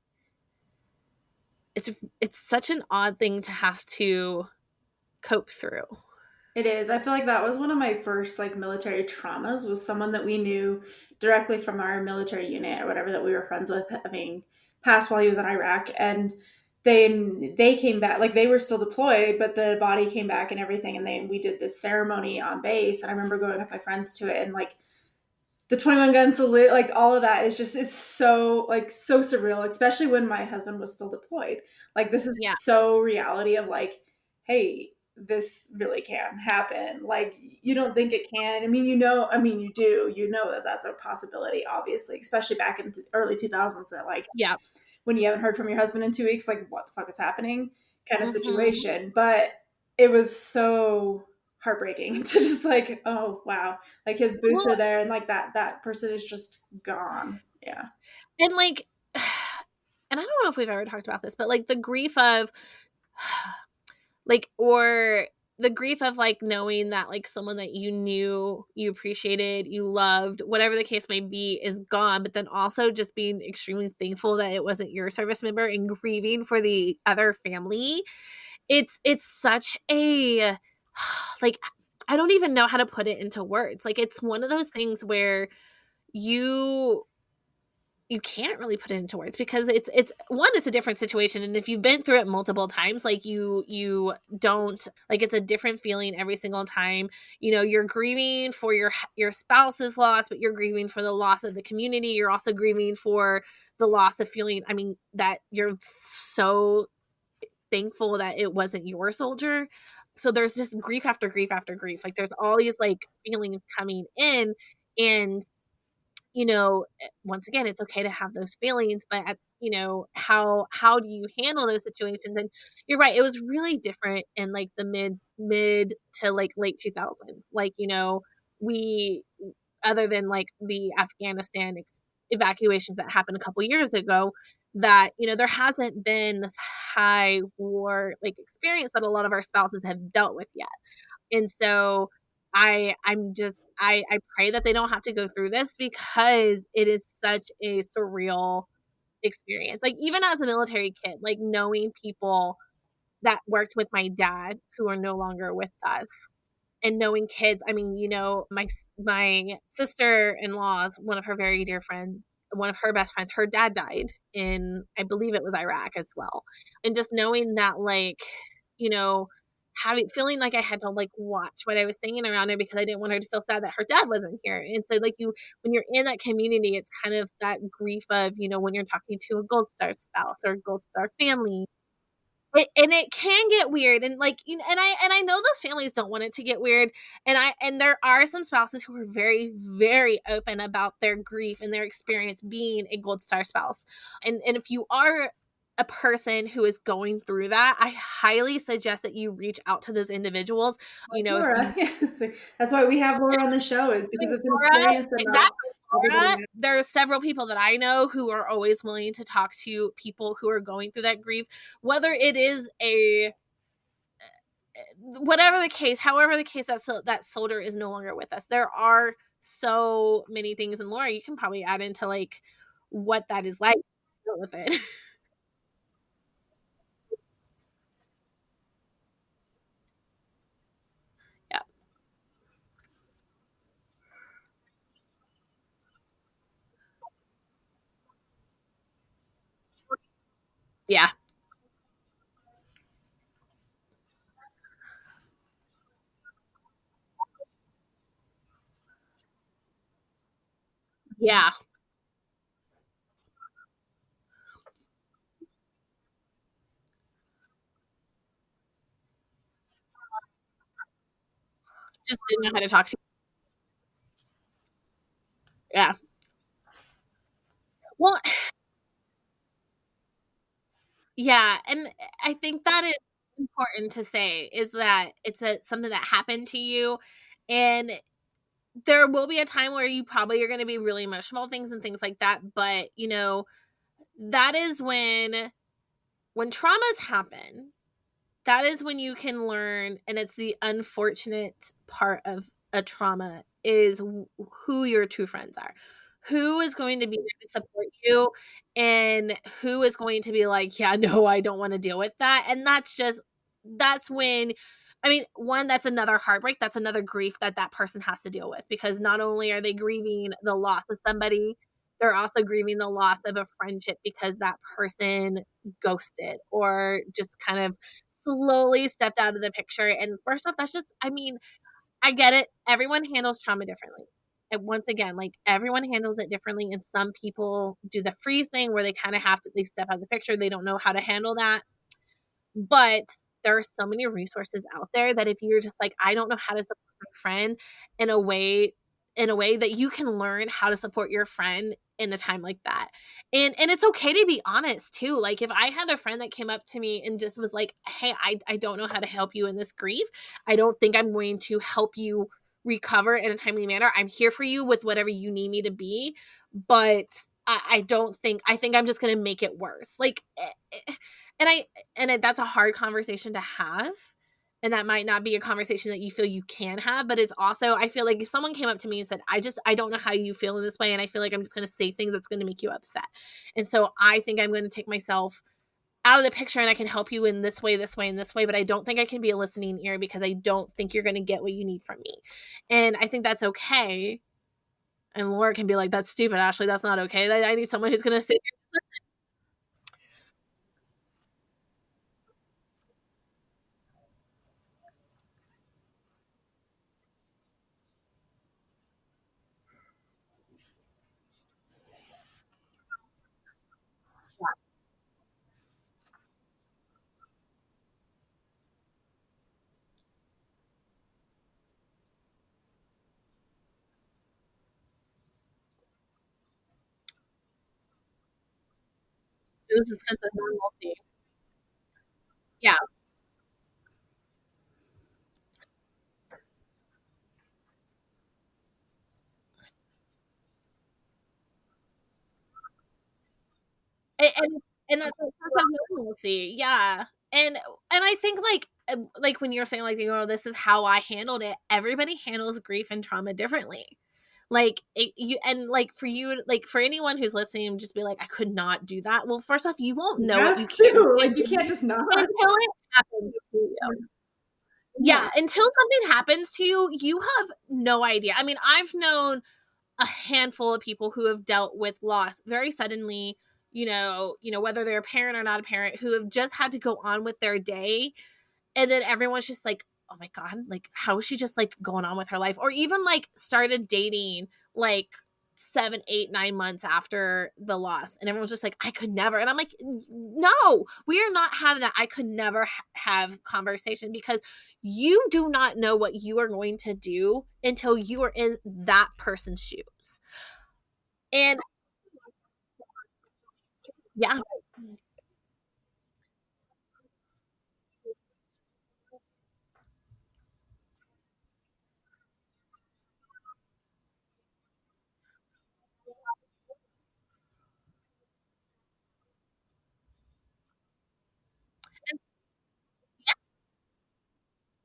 it's such an odd thing to have to cope through. It is. I feel like that was one of my first like military traumas, was someone that we knew directly from our military unit or whatever that we were friends with having passed while he was in Iraq. And they came back, like they were still deployed, but the body came back and everything. And we did this ceremony on base. And I remember going with my friends to it and like the 21 gun salute, like all of that is just, it's so like so surreal, especially when my husband was still deployed. Like this is so reality of like, hey, this really can happen. Like you don't think it can. I mean, you do, that that's a possibility, obviously, especially back in the early 2000s that like, when you haven't heard from your husband in 2 weeks, like what the fuck is happening kind of situation. But it was so heartbreaking to just like, oh wow, like his boots are there and like that person is just gone. Yeah. And like, and I don't know if we've ever talked about this, but like the grief of like, or the grief of like knowing that like someone that you knew, you appreciated, you loved, whatever the case may be, is gone, but then also just being extremely thankful that it wasn't your service member and grieving for the other family. It's such a like, I don't even know how to put it into words. Like, it's one of those things where you can't really put it into words, because it's a different situation, and if you've been through it multiple times, like you don't, like, it's a different feeling every single time. You're grieving for your spouse's loss, but you're grieving for the loss of the community. You're also grieving for the loss of feeling, I mean, that you're so thankful that it wasn't your soldier. So there's just grief after grief after grief. Like, there's all these like feelings coming in, and once again, it's okay to have those feelings, but how do you handle those situations? And you're right, it was really different in like the mid to like late 2000s. Like, we, other than like the Afghanistan evacuations that happened a couple years ago, that there hasn't been this high war like experience that a lot of our spouses have dealt with yet. And so I pray that they don't have to go through this, because it is such a surreal experience. Like, even as a military kid, like knowing people that worked with my dad who are no longer with us, and knowing kids. I mean, my sister-in-law's, one of her very dear friends, one of her best friends, her dad died in, I believe it was Iraq as well. And just knowing that, like, feeling like I had to like watch what I was saying around her, because I didn't want her to feel sad that her dad wasn't here. And so like, when you're in that community, it's kind of that grief of, when you're talking to a Gold Star spouse or a Gold Star family. And it can get weird, and like, and I know those families don't want it to get weird, and there are some spouses who are very, very open about their grief and their experience being a Gold Star spouse. And if you are a person who is going through that, I highly suggest that you reach out to those individuals. Laura. That's why we have Laura on the show, is because it's an experience that exactly. Laura, there are several people that I know who are always willing to talk to people who are going through that grief, whether it is whatever the case, however the case, that soldier is no longer with us. There are so many things, and Laura, you can probably add into like what that is like with it. Yeah. Yeah. Yeah. Just didn't know how to talk to you. Yeah. Well, yeah, and I think that is important to say, is that it's something that happened to you, and there will be a time where you probably are going to be really emotional things and things like that, but that is when traumas happen, that is when you can learn. And it's the unfortunate part of a trauma, is who your true friends are, who is going to be there to support you, and who is going to be like, yeah, no, I don't want to deal with that. And that's when, I mean, one, that's another heartbreak, that's another grief that person has to deal with, because not only are they grieving the loss of somebody, they're also grieving the loss of a friendship, because that person ghosted or just kind of slowly stepped out of the picture. And first off, that's just, I mean, I get it. Everyone handles trauma differently. And once again, like, everyone handles it differently. And some people do the freeze thing where they kind of have to, they step out of the picture. They don't know how to handle that. But there are so many resources out there that if you're just like, I don't know how to support my friend in a way that you can learn how to support your friend in a time like that. And it's okay to be honest too. Like, if I had a friend that came up to me and just was like, hey, I don't know how to help you in this grief. I don't think I'm going to help you recover in a timely manner. I'm here for you with whatever you need me to be. But I don't think, I think I'm just going to make it worse. Like, and that's a hard conversation to have. And that might not be a conversation that you feel you can have, but it's also, I feel like if someone came up to me and said, I don't know how you feel in this way, and I feel like I'm just going to say things that's going to make you upset. And so I think I'm going to take myself out of the picture, and I can help you in this way, this way, and this way, but I don't think I can be a listening ear because I don't think you're going to get what you need from me. And I think that's okay. And Laura can be like, that's stupid, Ashley. That's not okay. I need someone who's going to sit here. It was a sense of normalcy. Yeah. And and that's a sense of normalcy. Yeah. And I think like when you're saying like, this is how I handled it. Everybody handles grief and trauma differently. Like you, and like for you, like for anyone who's listening, just be like, I could not do that. Well, first off, you won't know what you can do. Like you can't just not until it happens to you. Yeah, until something happens to you, you have no idea. I mean, I've known a handful of people who have dealt with loss very suddenly, whether they're a parent or not a parent, who have just had to go on with their day. And then everyone's just like, oh my God, like, how is she just like going on with her life? Or even like started dating like 7, 8, 9 months after the loss. And everyone's just like, I could never. And I'm like, no, we are not having that. I could never have conversation because you do not know what you are going to do until you are in that person's shoes. And yeah.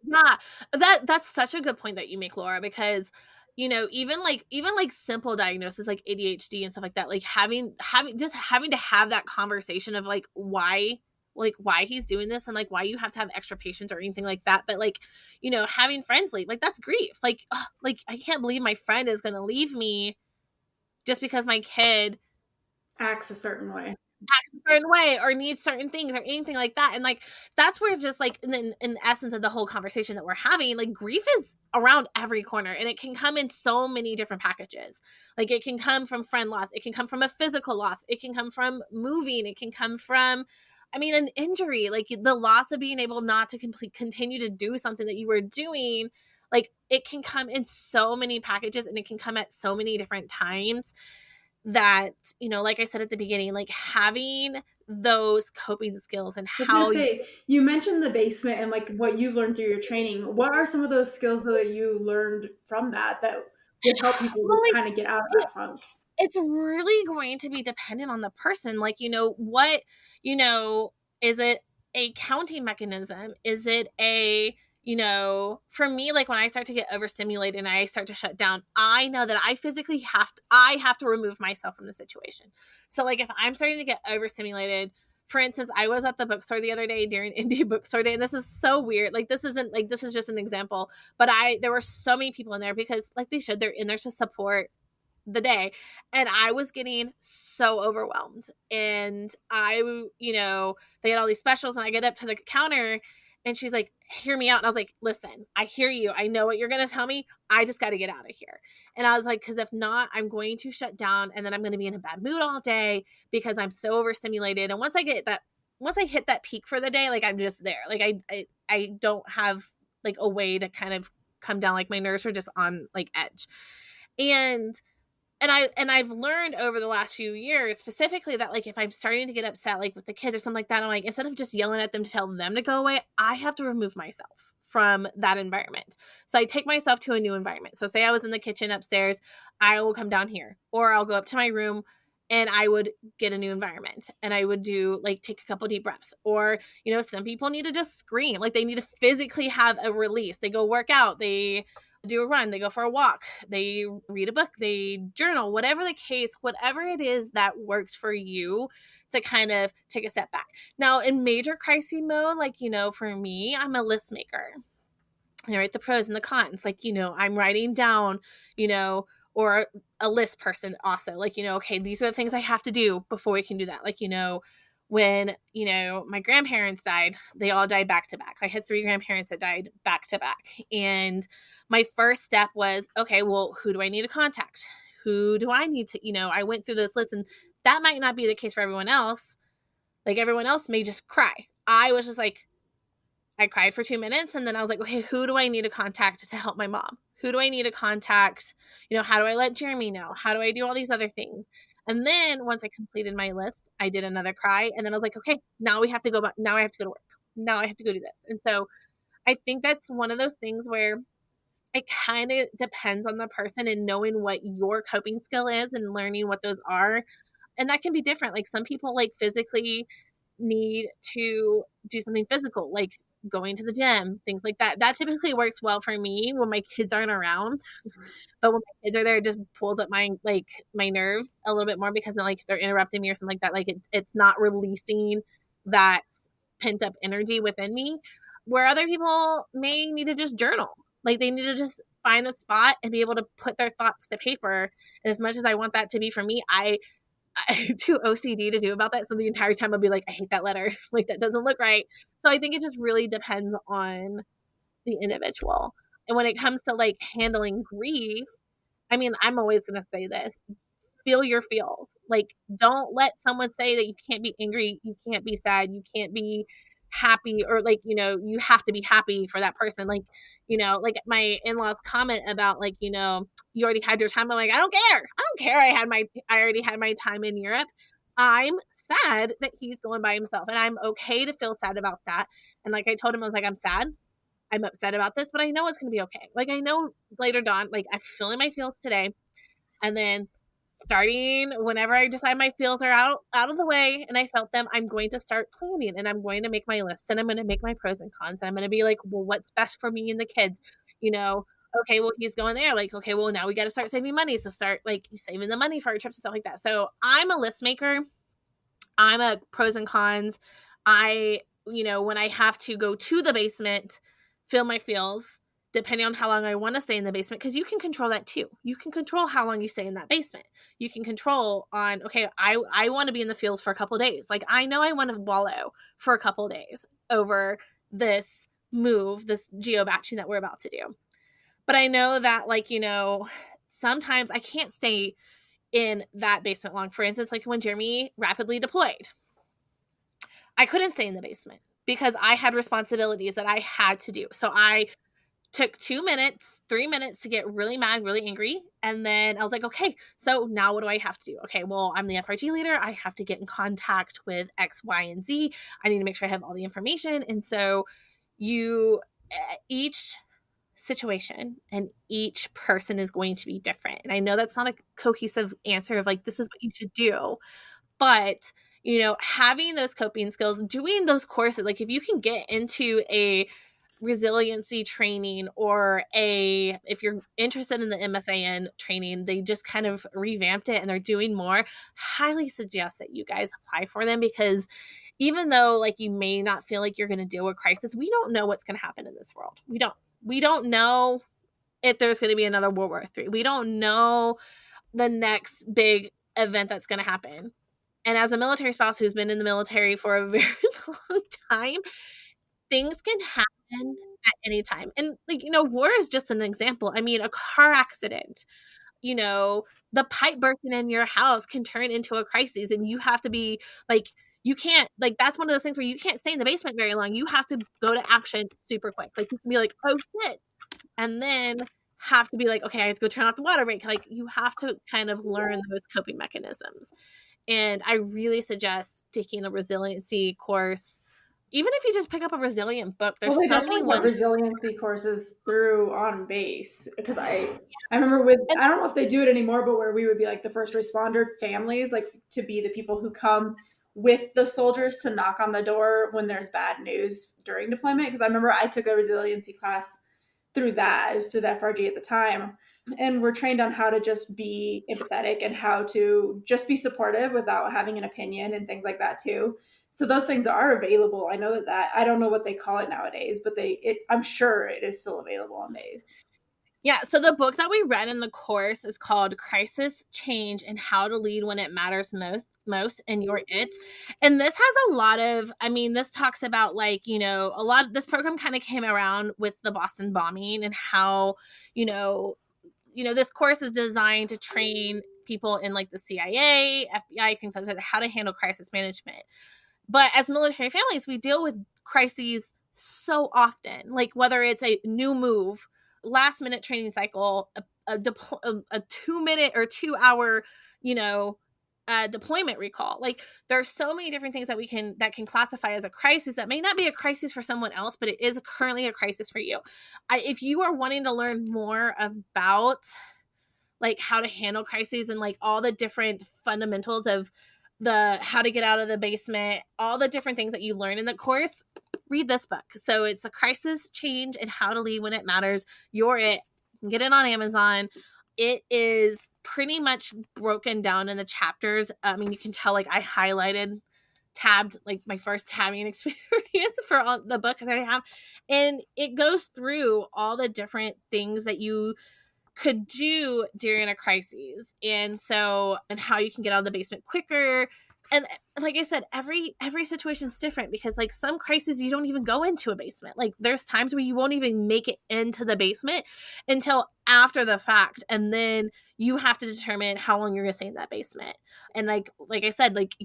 Yeah, that's such a good point that you make, Laura, because even like simple diagnosis like ADHD and stuff like that, like having to have that conversation of why he's doing this and like why you have to have extra patience or anything like that. But like, having friends leave, like that's grief. Like, ugh, like I can't believe my friend is gonna leave me just because my kid acts a certain way. acts a certain way or needs certain things or anything like that. And like that's where just like in essence of the whole conversation that we're having, like grief is around every corner and it can come in so many different packages. Like it can come from friend loss, it can come from a physical loss, it can come from moving, it can come from an injury, like the loss of being able not to continue to do something that you were doing. Like it can come in so many packages and it can come at so many different times that, like I said at the beginning, like having those coping skills and how you mentioned the basement and like what you've learned through your training. What are some of those skills that you learned from that would help people kind of get out of that funk? It's really going to be dependent on the person. Like, is it a counting mechanism? Is it for me, like when I start to get overstimulated and I start to shut down, I know that I physically have to remove myself from the situation. So like if I'm starting to get overstimulated, for instance, I was at the bookstore the other day during indie bookstore day, and this is so weird. Like this is just an example, but there were so many people in there because like they're in there to support the day, and I was getting so overwhelmed. And they had all these specials, and I get up to the counter and she's like, hear me out. And I was like, listen, I hear you, I know what you're gonna tell me, I just got to get out of here. And I was like, because if not, I'm going to shut down and then I'm going to be in a bad mood all day because I'm so overstimulated. And once I hit that peak for the day, like I'm just there, like I don't have like a way to kind of come down. Like my nerves are just on like edge. And I've learned over the last few years specifically that like if I'm starting to get upset like with the kids or something like that, I'm like, instead of just yelling at them to tell them to go away, I have to remove myself from that environment. So I take myself to a new environment. So say I was in the kitchen upstairs, I will come down here, or I'll go up to my room and I would get a new environment, and I would do like take a couple deep breaths. Or, you know, some people need to just scream, like they need to physically have a release. They go work out, they do a run, they go for a walk, they read a book, they journal, whatever the case, whatever it is that works for you to kind of take a step back. Now, in major crisis mode, like, you know, for me, I'm a list maker. I write the pros and the cons. Like, you know, I'm writing down, you know, or a list person also, like, you know, okay, these are the things I have to do before we can do that. Like, you know, when, you know, my grandparents died, they all died back to back. I had 3 grandparents that died back to back. And my first step was, okay, well, who do I need to contact? Who do I need to, you know, I went through those lists, and that might not be the case for everyone else. Like, everyone else may just cry. I was just like, I cried for 2 minutes, and then I was like, okay, who do I need to contact to help my mom? Who do I need to contact? You know, how do I let Jeremy know? How do I do all these other things? And then once I completed my list, I did another cry, and then I was like, okay, now we have to go back. Now I have to go to work. Now I have to go do this. And so I think that's one of those things where it kind of depends on the person and knowing what your coping skill is and learning what those are. And that can be different. Like, some people like physically need to do something physical, like going to the gym, things like that. That typically works well for me when my kids aren't around. But when my kids are there, it just pulls up my nerves a little bit more, because then, like, if they're interrupting me or something like that, like it's not releasing that pent up energy within me. Where other people may need to just journal, like they need to just find a spot and be able to put their thoughts to paper. And as much as I want that to be for me, I'm too OCD to do about that. So the entire time I'll be like, I hate that letter. Like, that doesn't look right. So I think it just really depends on the individual. And when it comes to like handling grief, I mean, I'm always going to say this: feel your feels. Like, don't let someone say that you can't be angry, you can't be sad, you can't be happy, or like, you know, you have to be happy for that person. Like, you know, like my in-laws comment about, like, you know, you already had your time. I'm like, I don't care. I already had my time in Europe. I'm sad that he's going by himself, and I'm okay to feel sad about that. And like I told him, I was like, I'm sad, I'm upset about this, but I know it's going to be okay. Like, I know later on, like, I'm feeling my feels today. And then starting whenever I decide my feels are out of the way and I felt them, I'm going to start planning, and I'm going to make my list, and I'm going to make my pros and cons. And I'm going to be like, well, what's best for me and the kids? You know, okay, well, he's going there. Like, okay, well, now we got to start saving money. So start like saving the money for our trips and stuff like that. So I'm a list maker. I'm a pros and cons. You know, when I have to go to the basement, feel my feels, depending on how long I want to stay in the basement, because you can control that too. You can control how long you stay in that basement. You can control on, okay, I want to be in the fields for a couple of days. Like, I know I want to wallow for a couple of days over this move, this geo batching that we're about to do. But I know that, like, you know, sometimes I can't stay in that basement long. For instance, like when Jeremy rapidly deployed, I couldn't stay in the basement because I had responsibilities that I had to do. So I took 2 minutes, 3 minutes to get really mad, really angry. And then I was like, okay, so now what do I have to do? Okay, well, I'm the FRG leader. I have to get in contact with X, Y, and Z. I need to make sure I have all the information. And so each situation and each person is going to be different. And I know that's not a cohesive answer of like, this is what you should do. But, you know, having those coping skills, doing those courses, like if you can get into a resiliency training, or if you're interested in the MSAN training, they just kind of revamped it and they're doing more. Highly suggest that you guys apply for them, because even though like you may not feel like you're going to deal with crisis, we don't know what's going to happen in this world. We don't know if there's going to be another World War III. We don't know the next big event that's going to happen. And as a military spouse who's been in the military for a very long time, things can happen at any time. And like, you know, war is just an example. I mean, a car accident, you know, the pipe bursting in your house can turn into a crisis, and you have to be like, you can't, like, that's one of those things where you can't stay in the basement very long. You have to go to action super quick. Like, you can be like, oh shit, and then have to be like, okay, I have to go turn off the water break. Like, you have to kind of learn those coping mechanisms. And I really suggest taking a resiliency course, even if you just pick up a resilient book, there's Well, they so many definitely have ones. resiliency courses through on base, because I remember with, I don't know if they do it anymore, but where we would be like the first responder families, like to be the people who come with the soldiers to knock on the door when there's bad news during deployment. Because I remember I took a resiliency class through that. It was through the FRG at the time. And we're trained on how to just be empathetic and how to just be supportive without having an opinion and things like that too. So those things are available. I know that I don't know what they call it nowadays, but I'm sure it is still available on base. Yeah, so the book that we read in the course is called Crisis, Change, and How to Lead When It Matters Most, and You're It. And this has a lot of, I mean, this talks about like, you know, a lot of this program kind of came around with the Boston bombing and how, you know, this course is designed to train people in like the CIA, FBI, things like that, how to handle crisis management. But as military families, we deal with crises so often, like whether it's a new move, last minute training cycle, a 2 minute or 2 hour, deployment recall. Like there are so many different things that can classify as a crisis that may not be a crisis for someone else, but it is currently a crisis for you. If you are wanting to learn more about like how to handle crises and like all the different fundamentals of the how to get out of the basement, all the different things that you learn in the course, read this book. So it's A Crisis, Change, and How to Lead When It Matters. You're It. You can get it on Amazon. It is pretty much broken down in the chapters. I mean, you can tell like I highlighted, tabbed like my first tabbing experience for all the book that I have. And it goes through all the different things that you could do during a crisis, and how you can get out of the basement quicker. And like I said, every situation is different, because like some crises you don't even go into a basement. Like there's times where you won't even make it into the basement until after the fact, and then you have to determine how long you're gonna stay in that basement. And like I said, like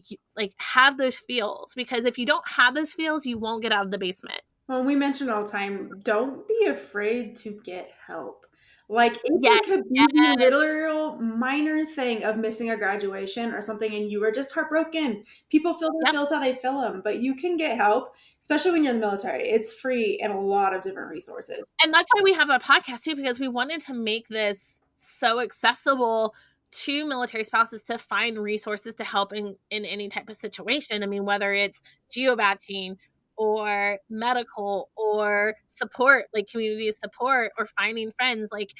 have those feels, because if you don't have those feels, you won't get out of the basement. Well, we mention all the time, don't be afraid to get help. Like Yes, it could be the yes, literal minor thing of missing a graduation or something, and you were just heartbroken. People feel their yep. feels how they feel them, but you can get help, especially when you're in the military. It's free and a lot of different resources. And that's why we have a podcast too, because we wanted to make this so accessible to military spouses to find resources to help in any type of situation. I mean, whether it's geobatching or medical or support, like community support or finding friends, like,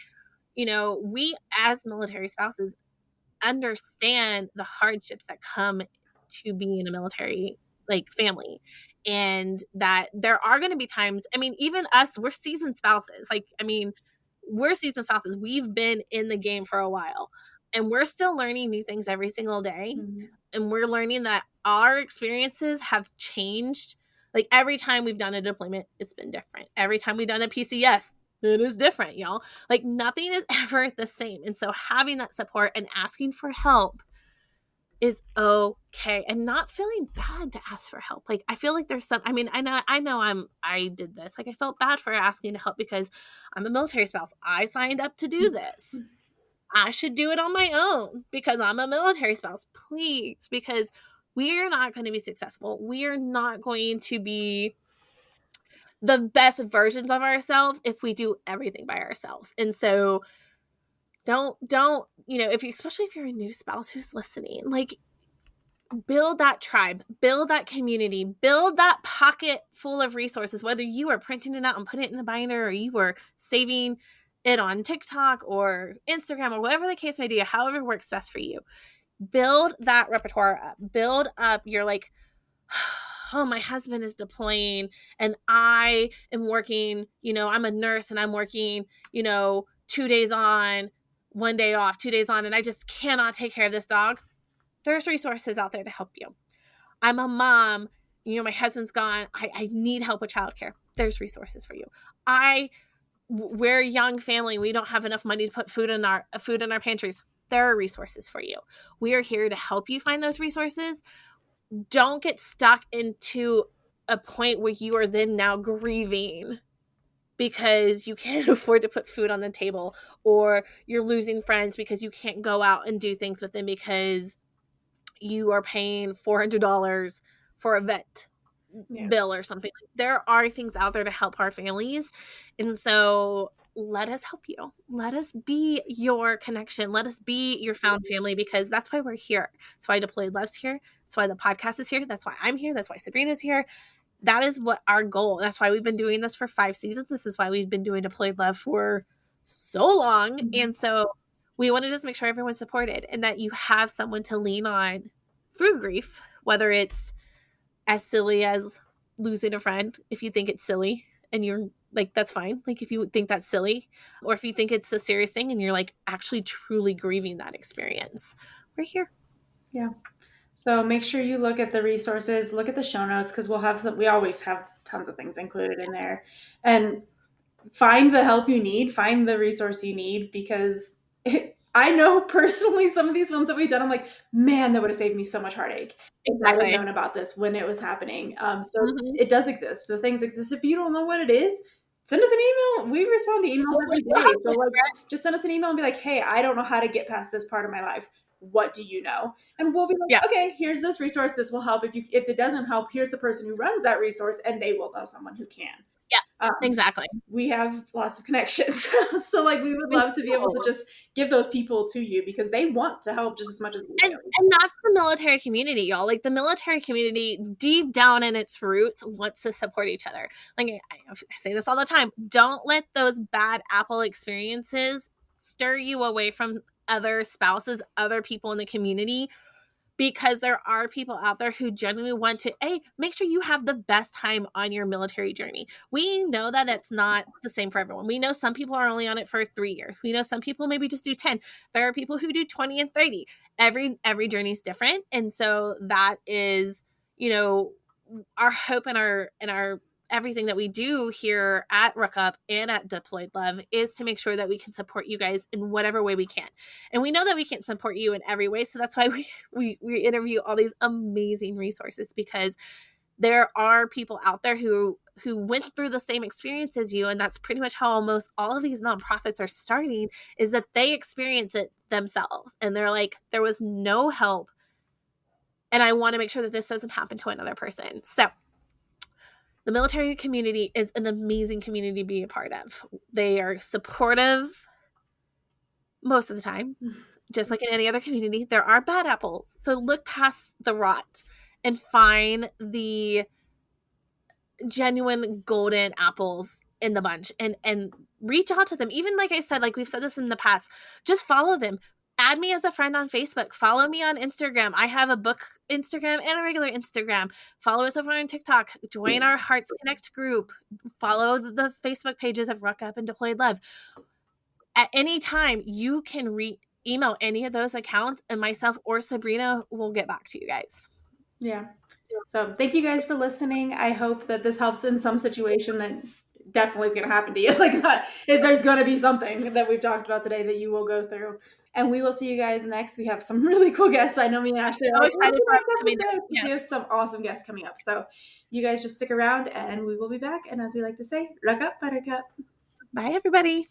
we as military spouses understand the hardships that come to being a military like family, and that there are going to be times, I mean, even us, we're seasoned spouses, like, I mean, we're seasoned spouses, we've been in the game for a while, and we're still learning new things every single day. Mm-hmm. And we're learning that our experiences have changed. Like every time we've done a deployment, it's been different. Every time we've done a PCS, it is different, y'all. Like nothing is ever the same. And so having that support and asking for help is okay, and not feeling bad to ask for help. Like I feel like there's some, I mean, I did this. Like I felt bad for asking to help because I'm a military spouse. I signed up to do this. I should do it on my own because I'm a military spouse. Please, because we're not going to be successful. We're not going to be the best versions of ourselves if we do everything by ourselves. And so don't, especially if you're a new spouse who's listening, like build that tribe, build that community, build that pocket full of resources, whether you are printing it out and putting it in a binder or you are saving it on TikTok or Instagram or whatever the case may be, however works best for you. Build that repertoire up. Build up your like, oh, my husband is deploying and I am working, I'm a nurse and I'm working, 2 days on, 1 day off, 2 days on, and I just cannot take care of this dog. There's resources out there to help you. I'm a mom, my husband's gone. I need help with childcare. There's resources for you. We're a young family. We don't have enough money to put food in our pantries. There are resources for you. We are here to help you find those resources. Don't get stuck into a point where you are then now grieving because you can't afford to put food on the table, or you're losing friends because you can't go out and do things with them because you are paying $400 for a vet. bill or something. There are things out there to help our families. And so let us help you. Let us be your connection. Let us be your found family, because that's why we're here. That's why Deployed Love's here. That's why the podcast is here. That's why I'm here. That's why Sabrina's here. That is what our goal. That's why we've been doing this for 5 seasons. This is why we've been doing Deployed Love for so long. Mhm. And so we want to just make sure everyone's supported and that you have someone to lean on through grief, whether it's as silly as losing a friend, if you think it's silly and you're like, that's fine. Like, if you think that's silly, or if you think it's a serious thing and you're like actually truly grieving that experience, we're here. Yeah. So make sure you look at the resources, look at the show notes, because we always have tons of things included in there, and find the help you need, find the resource you need, because I know personally some of these ones that we've done, I'm like, man, that would have saved me so much heartache if I would have known about this when it was happening. So it does exist. The things exist. If you don't know what it is, send us an email. We respond to emails every day. So like, just send us an email and be like, hey, I don't know how to get past this part of my life. What do you know? And we'll be like, okay, here's this resource. This will help. If it doesn't help, here's the person who runs that resource, and they will know someone who can. Yeah, exactly. We have lots of connections. So like, we would love to be able to just give those people to you, because they want to help just as much as we do. And that's the military community, y'all. Like, the military community, deep down in its roots, wants to support each other. Like, I say this all the time. Don't let those bad apple experiences stir you away from other spouses, other people in the community, because there are people out there who genuinely want to, make sure you have the best time on your military journey. We know that it's not the same for everyone. We know some people are only on it for 3 years. We know some people maybe just do 10. There are people who do 20 and 30. Every journey is different. And so that is, our hope and our everything that we do here at Ruck Up and at Deployed Love is to make sure that we can support you guys in whatever way we can. And we know that we can't support you in every way. So that's why we interview all these amazing resources, because there are people out there who went through the same experience as you. And that's pretty much how almost all of these nonprofits are starting, is that they experience it themselves. And they're like, there was no help. And I want to make sure that this doesn't happen to another person. So the military community is an amazing community to be a part of. They are supportive most of the time, just like in any other community. There are bad apples. So look past the rot and find the genuine golden apples in the bunch, and reach out to them. Even like I said, like we've said this in the past, just follow them. Add me as a friend on Facebook. Follow me on Instagram. I have a book Instagram and a regular Instagram. Follow us over on TikTok. Join our Hearts Connect group. Follow the Facebook pages of Ruck Up and Deployed Love. At any time, you can email any of those accounts, and myself or Sabrina will get back to you guys. Yeah. So thank you guys for listening. I hope that this helps in some situation that definitely is going to happen to you. Like, there's going to be something that we've talked about today that you will go through. And we will see you guys next. We have some really cool guests. I know me and Ashley are excited for us coming up. Yeah. We have some awesome guests coming up. So you guys just stick around, and we will be back. And as we like to say, Ruck Up Buttercup. Bye, everybody.